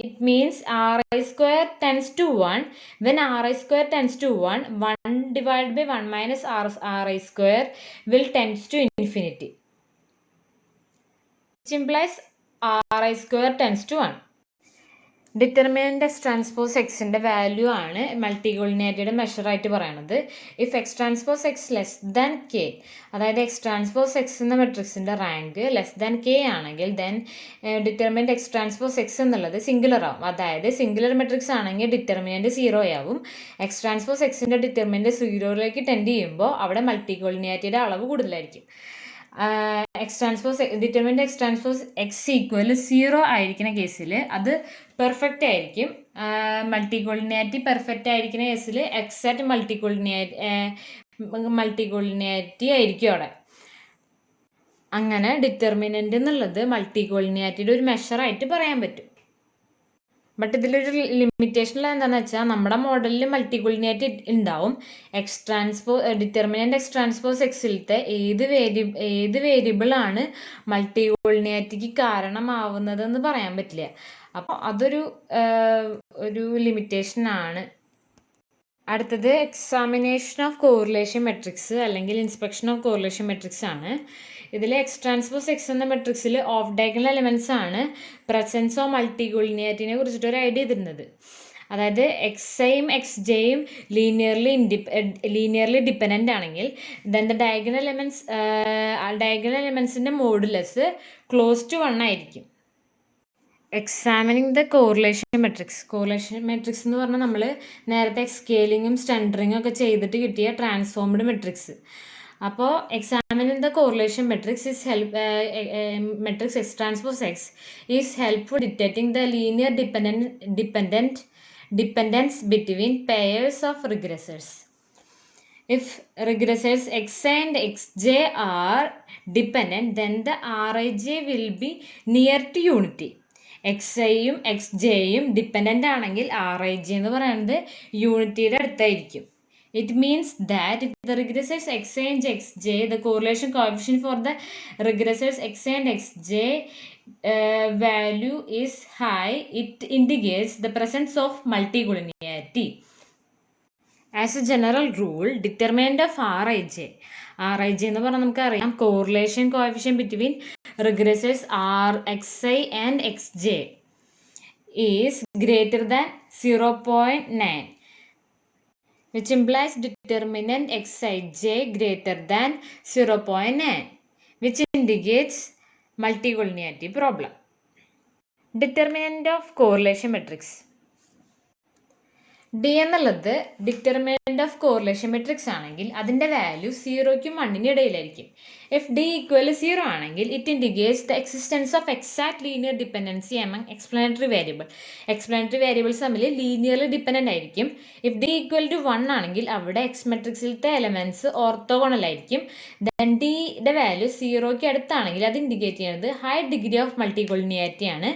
[SPEAKER 1] It means ri² tends to 1. When ri² tends to 1, 1 divided by 1 minus ri² will tends to infinity, which implies ri² tends to 1. Determinant X transpose എക്സിൻ്റെ value ആണ് മൾട്ടികോളിനിയാരിറ്റിയുടെ മെഷറായിട്ട് പറയുന്നത്. If X transpose X less than K, അതായത് X transpose X എന്ന മെട്രിക്സിൻ്റെ rank less than K ആണെങ്കിൽ then determinant X transpose X എന്നുള്ളത് സിംഗുലർ ആവും. അതായത് സിംഗുലർ മെട്രിക്സ് ആണെങ്കിൽ ഡിറ്റർമിനൻ്റ് 0 ആവും. എക്സ് ട്രാൻസ്പോസ് എക്സിൻ്റെ ഡിറ്റർമിനൻ്റ് 0യിലേക്ക് ടെൻഡ് ചെയ്യുമ്പോൾ അവിടെ മൾട്ടികോളിനിയാരിറ്റിയുടെ അളവ് കൂടുതലായിരിക്കും. Determinant X transpose X equal 0 ആയിരിക്കുന്ന കേസിൽ അത് പെർഫെക്റ്റ് ആയിരിക്കും. മൾട്ടികോളിനിയാരിറ്റി പെർഫെക്റ്റ് ആയിരിക്കുന്ന കേസിൽ എക്സാക്റ്റ് മൾട്ടികോളിനിയാരിറ്റി ആയിരിക്കും അവിടെ. അങ്ങനെ ഡിറ്റർമിനൻ്റ് എന്നുള്ളത് മൾട്ടികോളിനിയാരിറ്റിയുടെ ഒരു മെഷറായിട്ട് പറയാൻ പറ്റും. ബട്ട് ഇതിലൊരു ലിമിറ്റേഷൻ എന്താണെന്ന് വെച്ചാൽ നമ്മുടെ മോഡലിൽ മൾട്ടികോളിനിയാരിറ്റി ഉണ്ടാവും. ഡിറ്റർമിനൻ്റ് എക്സ് ട്രാൻസ്പോസ് എക്സിലത്തെ ഏത് വേരിയബിളാണ് മൾട്ടികോളിനിയാരിറ്റിക്ക് കാരണമാവുന്നതെന്ന് പറയാൻ പറ്റില്ല. അപ്പോൾ അതൊരു ലിമിറ്റേഷനാണ്. അടുത്തത് എക്സാമിനേഷൻ ഓഫ് കോറിലേഷൻ മെട്രിക്സ് അല്ലെങ്കിൽ ഇൻസ്പെക്ഷൻ ഓഫ് കോറിലേഷൻ മെട്രിക്സ് ആണ്. ഇതിൽ എക്സ് ട്രാൻസ്പോസ് എക്സ് എന്ന മെട്രിക്സിൽ ഓഫ് ഡയഗണൽ എലമെൻറ്റ്സ് ആണ് പ്രസൻസ് ഓഫ് മൾട്ടികോളിനിയാരിറ്റിനെ കുറിച്ചിട്ട് ഒരു ഐഡിയ തരുന്നത്. അതായത് എക്സയും എക്സ് ജെയും ലീനിയർലി ഡിപ്പെൻഡൻ്റ് ആണെങ്കിൽ ദെൻ ദ ഡയഗണൽ എലമെൻറ്റ്സിൻ്റെ മോഡുലസ് ക്ലോസ് ടു 1 ആയിരിക്കും. എക്സാമിനിങ് ദ കോറിലേഷൻ മെട്രിക്സ് എന്ന് പറഞ്ഞാൽ നമ്മൾ നേരത്തെ സ്കെയിലിങ്ങും സ്റ്റണ്ടറിങ്ങും ഒക്കെ ചെയ്തിട്ട് കിട്ടിയ ട്രാൻസ്ഫോംഡ് മെട്രിക്സ്. അപ്പോൾ examining the correlation matrix X transpose X is helpful detecting the linear dependence between pairs of regressors. If regressors xi and xj are dependent, then the rij will be near to unity. xiയും xjയും dependent ആണെങ്കിൽ rij എന്ന് പറയുന്നത് യൂണിറ്റിയുടെ അടുത്തായിരിക്കും. It means that if the regressors xi and xj, the correlation coefficient for the regressors xi and xj value is high, it indicates the presence of multicollinearity. As a general rule, determinant of rij എന്ന് പറഞ്ഞാൽ നമുക്കറിയാം correlation coefficient between regressors xi and xj is greater than 0.9, which implies determinant xij greater than 0.9, which indicates multicollinearity problem. Determinant of correlation matrix. D എന്നുള്ളത് determinant of correlation matrix ആണെങ്കിൽ അതിൻ്റെ value 0ക്കും 1നും ഇടയിലായിരിക്കും. If D equal 0 ആണെങ്കിൽ it indicates the existence of exact linear dependency among explanatory variables തമ്മിൽ linearly dependent ആയിരിക്കും. If D equal to 1 ആണെങ്കിൽ അവിടെ എക്സ് മെട്രിക്സിലത്തെ എലമെൻറ്റ്സ് ഓർത്തോഗണൽ ആയിരിക്കും. ദെൻ ഡിയുടെ വാല്യൂ 0ക്ക് അടുത്താണെങ്കിൽ അത് ഇൻഡിക്കേറ്റ് ചെയ്യുന്നത് ഹൈ ഡിഗ്രി ഓഫ് മൾട്ടികോളിനിയാരിറ്റി ആണ്.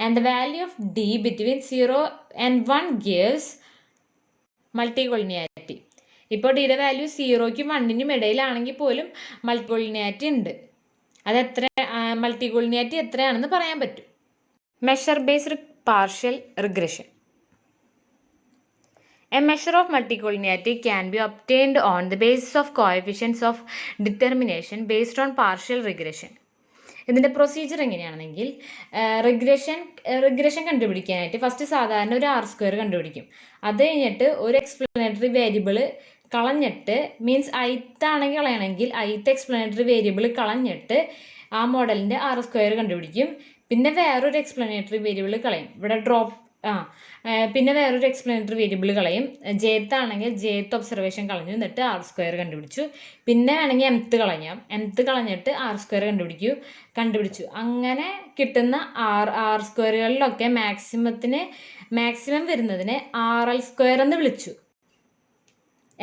[SPEAKER 1] And the value of D between 0 and 1 gives മൾട്ടികോളിനിയാരിറ്റി. ഇപ്പോൾ ഡിയുടെ വാല്യൂ 0ക്കും 1നും ഇടയിലാണെങ്കിൽ പോലും മൾട്ടികോളിനിയാരിറ്റി ഉണ്ട്. മൾട്ടികോളിനിയാരിറ്റി എത്രയാണെന്ന് പറയാൻ പറ്റും. Measure based partial regression. A measure of multicollinearity can be obtained on the basis of coefficients of determination based on partial regression. ഇതിൻ്റെ procedure എങ്ങനെയാണെങ്കിൽ regression കണ്ടുപിടിക്കാനായിട്ട് ഫസ്റ്റ് സാധാരണ ഒരു r² കണ്ടുപിടിക്കും. അത് കഴിഞ്ഞിട്ട് ഒരു എക്സ്പ്ലനേറ്ററി വേരിയബിൾ കളഞ്ഞിട്ട് മീൻസ് ith ആണെങ്കിൽ കളയണമെങ്കിൽ ith എക്സ്പ്ലനേറ്ററി വേരിയബിൾ കളഞ്ഞിട്ട് ആ മോഡലിൻ്റെ r² കണ്ടുപിടിക്കും. പിന്നെ വേറൊരു എക്സ്പ്ലനേറ്ററി വേരിയബിൾ കളയും. ഇവിടെ പിന്നെ വേറൊരു എക്സ്പ്ലനേറ്ററി വേരിയബിൾ കളയും. ജേത്താണെങ്കിൽ ജേത്ത് ഒബ്സർവേഷൻ കളഞ്ഞു, എന്നിട്ട് R² കണ്ടുപിടിച്ചു. പിന്നെ വേണമെങ്കിൽ mth കളഞ്ഞിട്ട് R² കണ്ടുപിടിച്ചു. അങ്ങനെ കിട്ടുന്ന R²കളിലൊക്കെ മാക്സിമം വരുന്നതിനെ RL² എന്ന് വിളിച്ചു.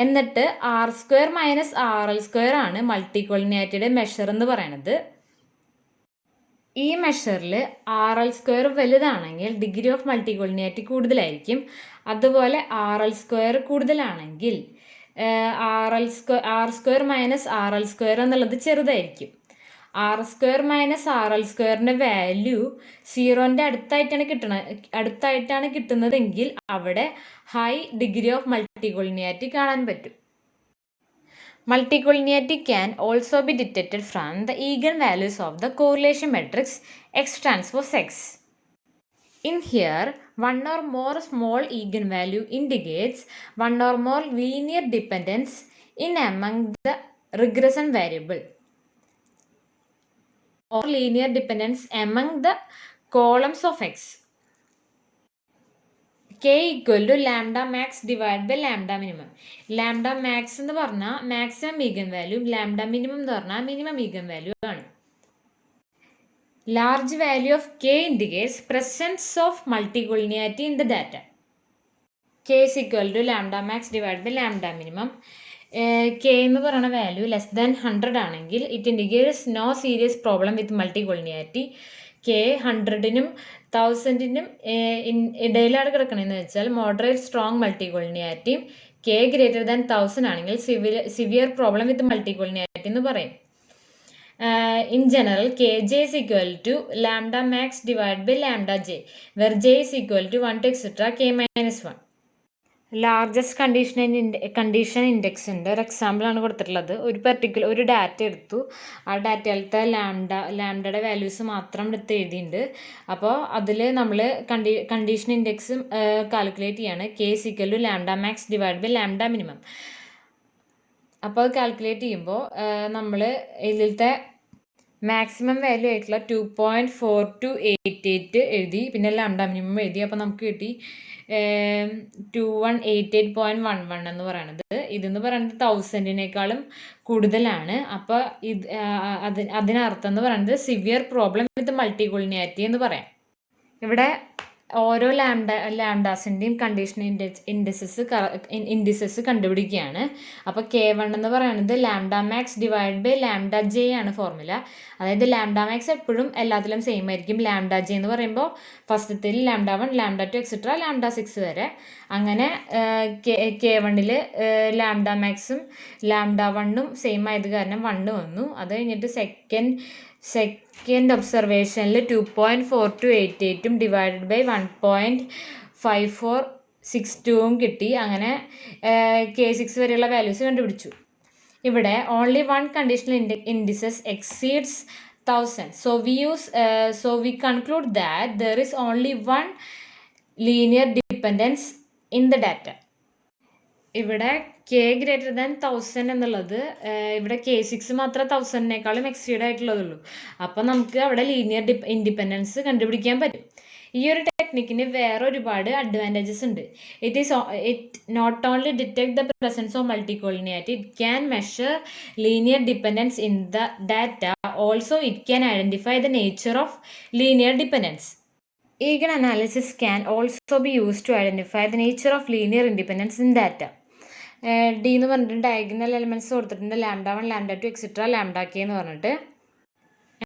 [SPEAKER 1] എന്നിട്ട് R² മൈനസ് RL² ആണ് മൾട്ടിക്കോളിനിയാരിറ്റിയുടെ മെഷർ എന്ന് പറയുന്നത്. ഈ മെഷറിൽ RL² വലുതാണെങ്കിൽ ഡിഗ്രി ഓഫ് മൾട്ടിക്കോളിനിയാരിറ്റി കൂടുതലായിരിക്കും. അതുപോലെ RL² കൂടുതലാണെങ്കിൽ R² മൈനസ് RL² എന്നുള്ളത് ചെറുതായിരിക്കും. R² മൈനസ് RL²ന്റെ വാല്യൂ 0ന്റെ അടുത്തായിട്ടാണ് കിട്ടുന്നതെങ്കിൽ അവിടെ ഹൈ ഡിഗ്രി ഓഫ് മൾട്ടിക്കോളിനിയാരിറ്റി കാണാൻ പറ്റും. Multicollinearity can also be detected from the eigenvalues of the correlation matrix X transpose X. In here, one or more small eigenvalue indicates one or more linear dependence in among the regression variable or linear dependence among the columns of X. K equal to lambda max divided by lambda minimum. Lambda max എന്ന് പറഞ്ഞാൽ maximum eigen value, lambda minimum എന്ന് പറഞ്ഞാൽ minimum eigen value ആണ്. Large value of K indicates presence of multicollinearity in the data. K is equal to lambda max divided by lambda minimum. K എന്ന് പറയുന്ന value less than 100 ആണെങ്കിൽ it indicates no serious problem with multicollinearity. K 100നും 1000നും ഇടയിലാണ് കിടക്കണമെന്ന് വെച്ചാൽ moderate strong മൾട്ടിക്കോളിനിയാരിറ്റിയും K greater than 1000 ആണെങ്കിൽ സിവിയർ പ്രോബ്ലം വിത്ത് മൾട്ടിക്കോളിനിയാരിറ്റി എന്ന് പറയും. In general, Kj is equal to lambda max divided by lambda j, where j is equal to 1 to etc. K minus 1. Largest condition ഇൻഡെക്സിൻ്റെ ഒരു എക്സാമ്പിളാണ് കൊടുത്തിട്ടുള്ളത്. ഒരു data എടുത്തു, ആ ഡാറ്റയിലത്തെ ലാംഡയുടെ വാല്യൂസ് മാത്രം എടുത്ത് എഴുതിയിട്ടുണ്ട്. അപ്പോൾ അതിൽ നമ്മൾ കണ്ടീഷൻ ഇൻഡെക്സും കാൽക്കുലേറ്റ് ചെയ്യാണ്. K is equal to lambda max divided by lambda minimum. അപ്പോൾ അത് കാൽക്കുലേറ്റ് ചെയ്യുമ്പോൾ നമ്മൾ ഇതിലത്തെ മാക്സിമം വാല്യൂ ആയിട്ടുള്ള 2.4288 എഴുതി, പിന്നെ ലാംഡ മിനിമം എഴുതി. അപ്പോൾ നമുക്ക് കിട്ടി 2188.11 എന്ന് പറയുന്നത്. ഇതെന്ന് പറയുന്നത് 1000-നേക്കാളും കൂടുതലാണ്. അപ്പോൾ അതിനർത്ഥം എന്ന് പറയുന്നത് സിവിയർ പ്രോബ്ലം വിത്ത് മൾട്ടിക്കോളിനിയാരിറ്റി എന്ന് പറയാം. ഇവിടെ ഓരോ ലാംഡാസിൻ്റെയും കണ്ടീഷൻ ഇൻഡിസസ് കണ്ടുപിടിക്കുകയാണ്. അപ്പോൾ K1 എന്ന് പറയുന്നത് lambda max divide by lambda J ആണ് ഫോർമുല. അതായത് ലാംഡ മാക്സ് എപ്പോഴും എല്ലാത്തിലും സെയിം ആയിരിക്കും. ലാംഡ ജെ എന്ന് പറയുമ്പോൾ ഫസ്റ്റത്തിൽ ലാംഡ 1, ലാംഡ 2 എക്സെട്ര ലാംഡ 6 വരെ. അങ്ങനെ K1ൽ ലാംഡ മാക്സും ലാംഡ 1ഉം സെയിം ആയത് കാരണം 1 വന്നു. അത് കഴിഞ്ഞിട്ട് സെക്കൻഡ് ഒബ്സർവേഷനിൽ 2.4288 ഡിവൈഡഡ് ബൈ 1.5462 കിട്ടി. അങ്ങനെ K6 വരെയുള്ള വാല്യൂസ് കണ്ടുപിടിച്ചു. ഇവിടെ only one conditional indices exceeds 1000. So we conclude that there is only one linear dependence in the data. ഇവിടെ K ഗ്രേറ്റർ ദാൻ 1000 എന്നുള്ളത് ഇവിടെ K6 മാത്രമേ 1000-നേക്കാളും എക്സീഡ് ആയിട്ടുള്ളതുള്ളൂ. അപ്പോൾ നമുക്ക് അവിടെ ലീനിയർ ഇൻഡിപെൻഡൻസ് കണ്ടുപിടിക്കാൻ പറ്റും. ഈ ഒരു ടെക്നിക്കിന് വേറെ ഒരുപാട് അഡ്വാൻറ്റേജസ് ഉണ്ട്. It not only detect the presence of multicollinearity, it can measure linear dependence in the data. Also it can identify the nature of linear dependence. Eigen analysis can also be used to identify the nature of linear independence in data. D എന്ന് പറഞ്ഞിട്ട് diagonal elements കൊടുത്തിട്ടുണ്ട്, lambda 1, lambda 2 etcetera lambda K എന്ന് പറഞ്ഞിട്ട്.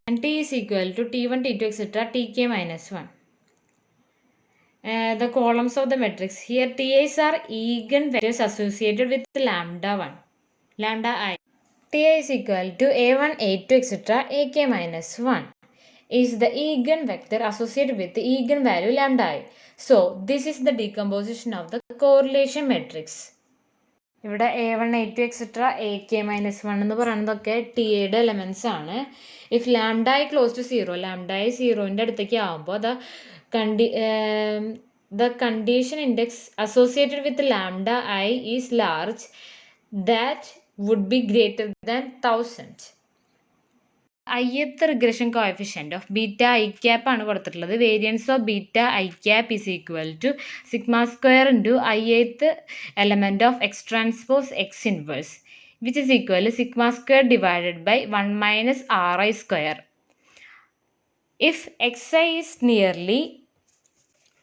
[SPEAKER 1] And T is equal to T1, T2 etcetera Tk minus 1. The columns of the matrix. Here Ti's are eigenvectors associated with lambda 1, lambda I. Ti is equal to A1, A2 etc. Ak minus 1 is the eigenvector associated with the eigenvalue lambda I. So this is the decomposition of the correlation matrix. ഇവിടെ A1, A2 etc. Ak minus 1 എന്ന് പറയുന്നതൊക്കെ ടിയുടെ elements ആണ്. If lambda I close to 0, lambda I 0ൻ്റെ അടുത്തേക്ക് ആകുമ്പോൾ the condition index associated with lambda I is large, that would be greater than 1000. ith regression coefficient of beta I cap ആണ് കൊടുത്തിട്ടുള്ളത്. Variance of beta I cap is equal to sigma square into ith element of X transpose X inverse which is equal to sigma square divided by 1 minus ri square. If xi is nearly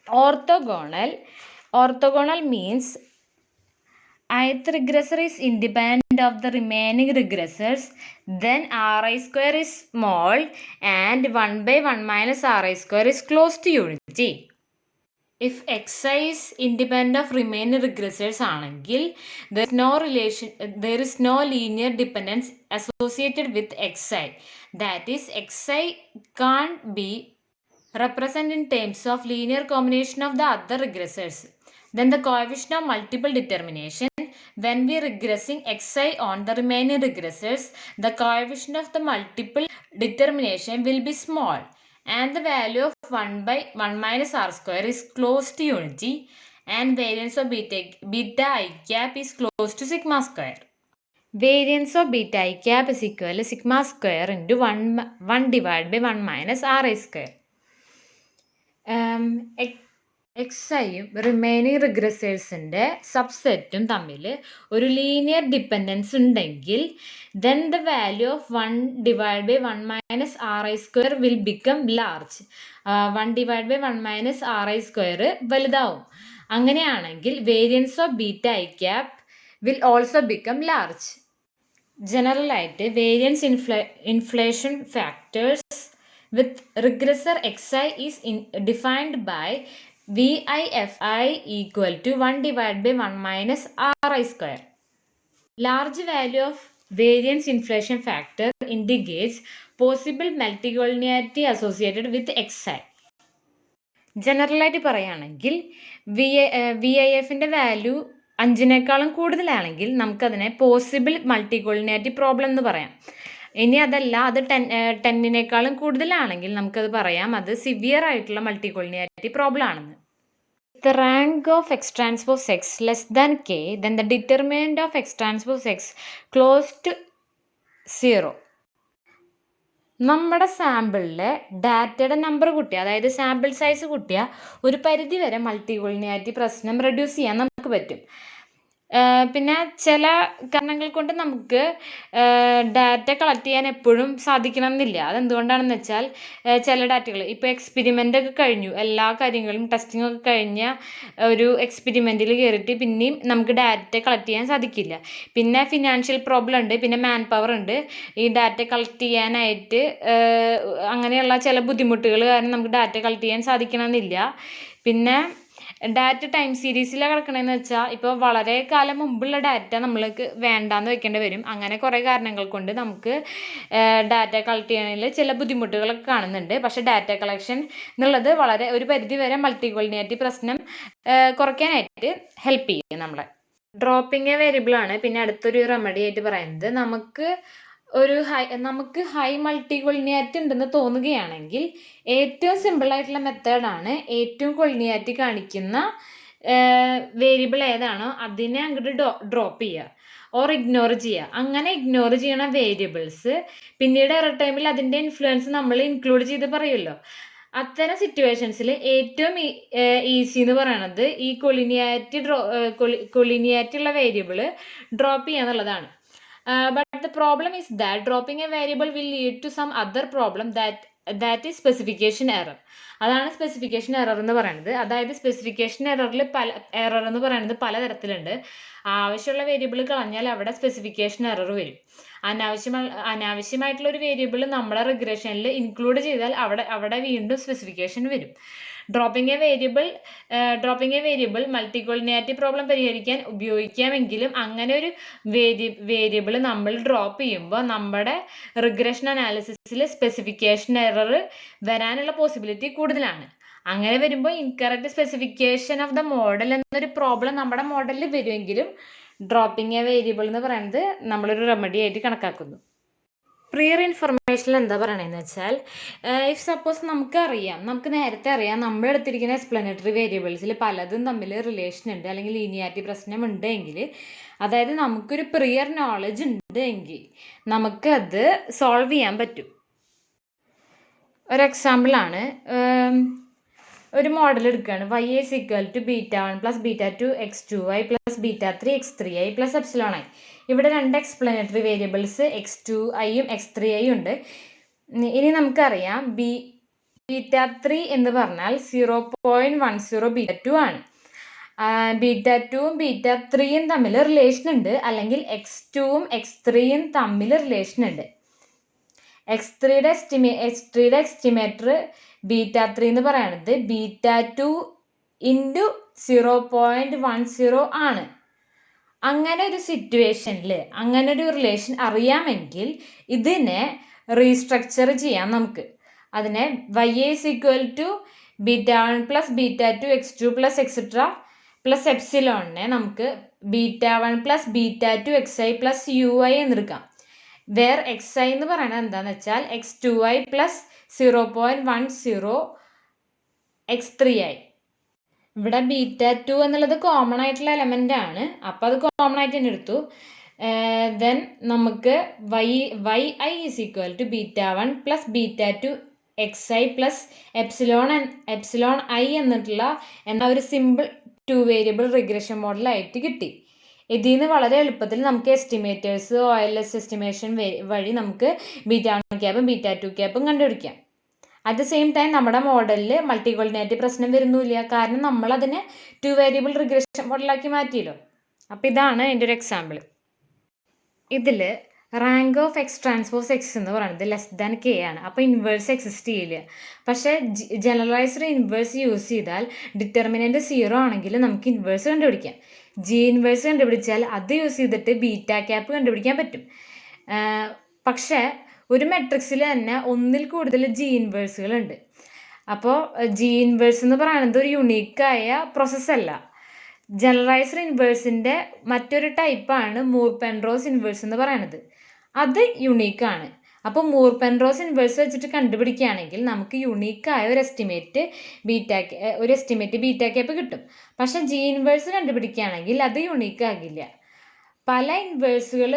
[SPEAKER 1] orthogonal means ith regressor is independent of the remaining regressors, then ri square is small and 1 by 1 minus ri square is close to unity. If xi is independent of remaining regressors ആണെങ്കിൽ there is no linear dependence associated with xi. That is, xi can't be represented in terms of linear combination of the other regressors. Then the coefficient of multiple determination, when we regressing xi on the remaining regressors, the coefficient of the multiple determination will be small and the value of 1 by 1 minus r square is close to unity and variance of beta I cap is close to sigma square. Variance of beta I cap is equal to sigma square into 1 divided by 1 minus ri square. എക്സൈയും remaining റിഗ്രസേഴ്സിൻ്റെ സബ്സെറ്റും തമ്മിൽ ഒരു linear dependency ഉണ്ടെങ്കിൽ then the value of 1 divide by 1 minus ri square will become large. 1 divide by 1 minus ri square വലുതാവും. അങ്ങനെയാണെങ്കിൽ variance of beta I cap will also become large. ജനറലായിട്ട് variance inflation factors with regressor xi is defined by VIFI equal to 1 divided by 1 minus ri square. Large value of variance inflation factor indicates possible multicollinearity associated with xi. ജനറലായിട്ട് പറയുകയാണെങ്കിൽ VIFൻ്റെ value 5 കൂടുതലാണെങ്കിൽ നമുക്കതിനെ possible മൾട്ടിക്കോളിനിയാരിറ്റി problem എന്ന് പറയാം. ഇനി അതല്ല, അത് 10 കൂടുതലാണെങ്കിൽ നമുക്കത് പറയാം അത് സിവിയർ ആയിട്ടുള്ള മൾട്ടിക്കോളിനിയാരിറ്റി പ്രോബ്ലം ആണെന്ന്. The rank of x transpose x less than k, then the determinant of x transpose x close to 0. നമ്മുടെ സാമ്പിളിലെ ഡാറ്റയുടെ നമ്പർ കൂട്ടിയാൽ, അതായത് സാമ്പിൾ സൈസ് കൂട്ടിയാൽ ഒരു പരിധി വരെ മൾട്ടിക്കോളിനിയാരിറ്റി പ്രശ്നം റെഡ്യൂസ് ചെയ്യാൻ നമുക്ക് പറ്റും. പിന്നെ ചില കാരണങ്ങൾ കൊണ്ട് നമുക്ക് ഡാറ്റ കളക്ട് ചെയ്യാൻ എപ്പോഴും സാധിക്കണമെന്നില്ല. അതെന്തുകൊണ്ടാണെന്ന് വെച്ചാൽ ചില ഡാറ്റകൾ ഇപ്പോൾ എക്സ്പെരിമെൻ്റൊക്കെ കഴിഞ്ഞു, എല്ലാ കാര്യങ്ങളും ടെസ്റ്റിംഗ് ഒക്കെ കഴിഞ്ഞ ഒരു എക്സ്പെരിമെൻറ്റിൽ കയറിയിട്ട് പിന്നെയും നമുക്ക് ഡാറ്റ കളക്ട് ചെയ്യാൻ സാധിക്കില്ല. പിന്നെ ഫിനാൻഷ്യൽ പ്രോബ്ലം ഉണ്ട്, പിന്നെ മാൻ പവർ ഉണ്ട്. ഈ ഡാറ്റ കളക്ട് ചെയ്യാനായിട്ട് അങ്ങനെയുള്ള ചില ബുദ്ധിമുട്ടുകൾ കാരണം നമുക്ക് ഡാറ്റ കളക്ട് ചെയ്യാൻ സാധിക്കണമെന്നില്ല. പിന്നെ ഡാറ്റ ടൈം സീരീസിലാണ് കിടക്കണമെന്ന് വെച്ചാൽ ഇപ്പോൾ വളരെ കാലം മുമ്പുള്ള ഡാറ്റ നമ്മൾക്ക് വേണ്ടാന്ന് വെക്കേണ്ടി വരും. അങ്ങനെ കുറേ കാരണങ്ങൾ കൊണ്ട് നമുക്ക് ഡാറ്റ കളക്ട് ചെയ്യുന്നതിൽ ചില ബുദ്ധിമുട്ടുകളൊക്കെ കാണുന്നുണ്ട്. പക്ഷേ ഡാറ്റ കളക്ഷൻ എന്നുള്ളത് വളരെ ഒരു പരിധി വരെ മൾട്ടിക്കോളിനിയാരിറ്റി പ്രശ്നം കുറയ്ക്കാനായിട്ട് ഹെൽപ്പ് ചെയ്യും നമ്മളെ. ഡ്രോപ്പിംഗ് എ വേരിയബിളാണ് പിന്നെ അടുത്തൊരു റെമഡി ആയിട്ട് പറയുന്നത്. നമുക്ക് ഹൈ മൾട്ടിക്കോളിനിയാരിറ്റി ഉണ്ടെന്ന് തോന്നുകയാണെങ്കിൽ ഏറ്റവും സിമ്പിളായിട്ടുള്ള മെത്തേഡാണ് ഏറ്റവും കൊളിനിയാരിറ്റി കാണിക്കുന്ന വേരിയബിൾ ഏതാണോ അതിനെ അങ്ങോട്ട് ഡ്രോപ്പ് ചെയ്യുക ഓർ ഇഗ്നോർ ചെയ്യുക. അങ്ങനെ ഇഗ്നോർ ചെയ്യണ വേരിയബിൾസ് പിന്നീട് എറർ ടൈമിൽ അതിൻ്റെ ഇൻഫ്ലുവൻസ് നമ്മൾ ഇൻക്ലൂഡ് ചെയ്ത് പറയുമല്ലോ. അത്തരം സിറ്റുവേഷൻസിൽ ഏറ്റവും ഈസി എന്ന് പറയണത് ഈ കൊളിനിയാരിറ്റി ഉള്ള വേരിയബിൾ ഡ്രോപ്പ് ചെയ്യുക എന്നുള്ളതാണ്. But the problem is that dropping a variable will lead to some other problem that is specification error. അതാണ് സ്പെസിഫിക്കേഷൻ എറർ എന്ന് പറയുന്നത്. അതായത് സ്പെസിഫിക്കേഷൻ എററിൽ എറർ എന്ന് പറയുന്നത് പലതരത്തിലുണ്ട്. ആവശ്യമുള്ള വേരിയബിൾ കളഞ്ഞാൽ അവിടെ സ്പെസിഫിക്കേഷൻ എറർ വരും. അനാവശ്യമായിട്ടുള്ള ഒരു വേരിയബിൾ നമ്മുടെ റിഗ്രഷനിൽ ഇൻക്ലൂഡ് ചെയ്താൽ അവിടെ വീണ്ടും സ്പെസിഫിക്കേഷൻ വരും. ഡ്രോപ്പിംഗ് എ വേരിയബിൾ മൾട്ടിക്കോളിനിയാരിറ്റി പ്രോബ്ലം പരിഹരിക്കാൻ ഉപയോഗിക്കാമെങ്കിലും അങ്ങനെ ഒരു വേരിയബിൾ നമ്മൾ ഡ്രോപ്പ് ചെയ്യുമ്പോൾ നമ്മുടെ റിഗ്രഷൻ അനാലിസിസിൽ സ്പെസിഫിക്കേഷൻ എറർ വരാനുള്ള പോസിബിലിറ്റി കൂടുതലാണ്. അങ്ങനെ വരുമ്പോൾ incorrect specification of the model എന്നൊരു പ്രോബ്ലം നമ്മുടെ മോഡലിൽ വരുമെങ്കിലും ഡ്രോപ്പിംഗ് എ വേരിയബിൾ എന്ന് പറയുന്നത് നമ്മളൊരു റെമഡി ആയിട്ട് കണക്കാക്കുന്നു. പ്രിയർ ഇൻഫർമേഷനിൽ എന്താ പറയണതെന്ന് വെച്ചാൽ ഇഫ് സപ്പോസ് നമുക്ക് നേരത്തെ അറിയാം നമ്മളെടുത്തിരിക്കുന്ന എക്സ്പ്ലനേറ്ററി വേരിയബിൾസിൽ പലതും തമ്മിൽ റിലേഷൻ ഉണ്ട് അല്ലെങ്കിൽ ലീനിയാരിറ്റി പ്രശ്നം ഉണ്ടെങ്കിൽ, അതായത് നമുക്കൊരു പ്രിയർ നോളജ് ഉണ്ട് എങ്കിൽ നമുക്കത് സോൾവ് ചെയ്യാൻ പറ്റും. ഒരു എക്സാമ്പിളാണ്. ഒരു മോഡൽ എടുക്കുകയാണ്. y is equal to β1 plus β2 x2y plus β3 x3y plus epsilon I. ഇവിടെ രണ്ട് എക്സ്പ്ലനേറ്ററി വേരിയബിൾസ് x2iയും x3iയും ഉണ്ട്. ഇനി നമുക്കറിയാം β3 എന്ന് പറഞ്ഞാൽ 0.10 β2 ആണ്. β2ഉം β3യും തമ്മിൽ റിലേഷൻ ഉണ്ട്, അല്ലെങ്കിൽ x2ഉം x3യും തമ്മിൽ റിലേഷൻ ഉണ്ട്. x3യുടെ എസ്റ്റിമേറ്റർ β3 എന്ന് പറയുന്നത് β2 ഇൻറ്റു 0.10 ആണ്. അങ്ങനെ ഒരു സിറ്റുവേഷനിൽ അങ്ങനെ ഒരു റിലേഷൻ അറിയാമെങ്കിൽ ഇതിനെ റീസ്ട്രക്ചർ ചെയ്യാം നമുക്ക്. അതിനെ y is equal to β1 plus β2 x2 plus etcetera plus എപ്സിലോണിനെ നമുക്ക് β1 പ്ലസ് β2 xi പ്ലസ് ui എന്നെടുക്കാം. വേർ xi എന്ന് പറയുന്നത് എന്താണെന്ന് വെച്ചാൽ x2i പ്ലസ് 0.10 x3i. ഇവിടെ β2 എന്നുള്ളത് കോമൺ ആയിട്ടുള്ള എലമെൻ്റ് ആണ്, അപ്പോൾ അത് കോമൺ ആയിട്ട് തന്നെ എടുത്തു. ദെൻ നമുക്ക് yi is equal to β1 plus β2 xi plus epsilon I എന്നിട്ടുള്ള ഒരു സിമ്പിൾ 2 വേരിയബിൾ റിഗ്രഷൻ മോഡലായിട്ട് കിട്ടി. ഇതിൽ നിന്ന് വളരെ എളുപ്പത്തിൽ നമുക്ക് എസ്റ്റിമേറ്റേഴ്സ് OLS എസ്റ്റിമേഷൻ വഴി നമുക്ക് β1 ക്യാപ്പും β2 ക്യാപ്പും കണ്ടുപിടിക്കാം. അറ്റ് ദ സെയിം ടൈം നമ്മുടെ മോഡലിൽ മൾട്ടിക്കോളിനാരിറ്റി പ്രശ്നം വരുന്നില്ല, കാരണം നമ്മളതിനെ 2 വേരിയബിൾ റിഗ്രഷൻ മോഡലാക്കി മാറ്റിയല്ലോ. അപ്പോൾ ഇതാണ് എൻ്റെ ഒരു എക്സാമ്പിൾ. ഇതിൽ rank of X transpose X എന്ന് പറയുന്നത് ലെസ് ദാൻ കെ ആണ്. അപ്പോൾ ഇൻവേഴ്സ് എക്സിസ്റ്റ് ചെയ്യില്ല. പക്ഷേ ജനറലൈസ്ഡ് ഇൻവേഴ്സ് യൂസ് ചെയ്താൽ ഡിറ്റർമിനൻ്റ് 0 ആണെങ്കിൽ നമുക്ക് ഇൻവേഴ്സ് കണ്ടുപിടിക്കാം. ജി ഇൻവേഴ്സ് കണ്ടുപിടിച്ചാൽ അത് യൂസ് ചെയ്തിട്ട് ബീറ്റ ക്യാപ്പ് കണ്ടുപിടിക്കാൻ പറ്റും. പക്ഷേ ഒരു മെട്രിക്സിൽ തന്നെ ഒന്നിൽ കൂടുതൽ ജി ഇൻവേഴ്സുകളുണ്ട്. അപ്പോൾ ജി ഇൻവേഴ്സ് എന്ന് പറയുന്നത് ഒരു യുണീക്കായ പ്രോസസ്സല്ല. ജനറലൈസ്ഡ് ഇൻവേഴ്സിൻ്റെ മറ്റൊരു ടൈപ്പാണ് മൂർ പെൻറോസ് ഇൻവേഴ്സ് എന്ന് പറയുന്നത്. അത് യുണീക്കാണ്. അപ്പോൾ മൂർ പെൻറോസ് ഇൻവേഴ്സ് വെച്ചിട്ട് കണ്ടുപിടിക്കുകയാണെങ്കിൽ നമുക്ക് യുണീക്കായ ഒരു എസ്റ്റിമേറ്റ് ബീറ്റ ക്യാപ്പ് കിട്ടും. പക്ഷേ ജി ഇൻവേഴ്സ് കണ്ടുപിടിക്കുകയാണെങ്കിൽ അത് യുണീക്കാകില്ല. പല ഇൻവേഴ്സുകൾ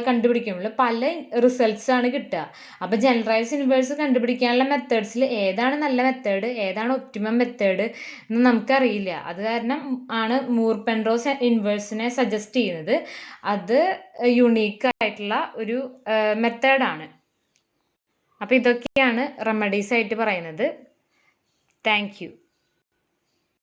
[SPEAKER 1] കണ്ടുപിടിക്കുമ്പോൾ പല റിസൾട്ട്സ് ആണ് കിട്ടുക. അപ്പോൾ ജനറലൈസ്ഡ് ഇൻവേഴ്സ് കണ്ടുപിടിക്കാനുള്ള മെത്തേഡ്സിൽ ഏതാണ് നല്ല മെത്തേഡ്, ഏതാണ് ഒപ്റ്റിമം മെത്തേഡ് എന്ന് നമുക്കറിയില്ല. അത് കാരണം ആണ് മൂർ പെൻറോസ് ഇൻവേഴ്സിനെ സജസ്റ്റ് ചെയ്യുന്നത്. അത് യുണീക്കായിട്ടുള്ള ഒരു മെത്തേഡാണ്. അപ്പോൾ ഇതൊക്കെയാണ് റെമഡീസ് ആയിട്ട് പറയുന്നത്. Thank you.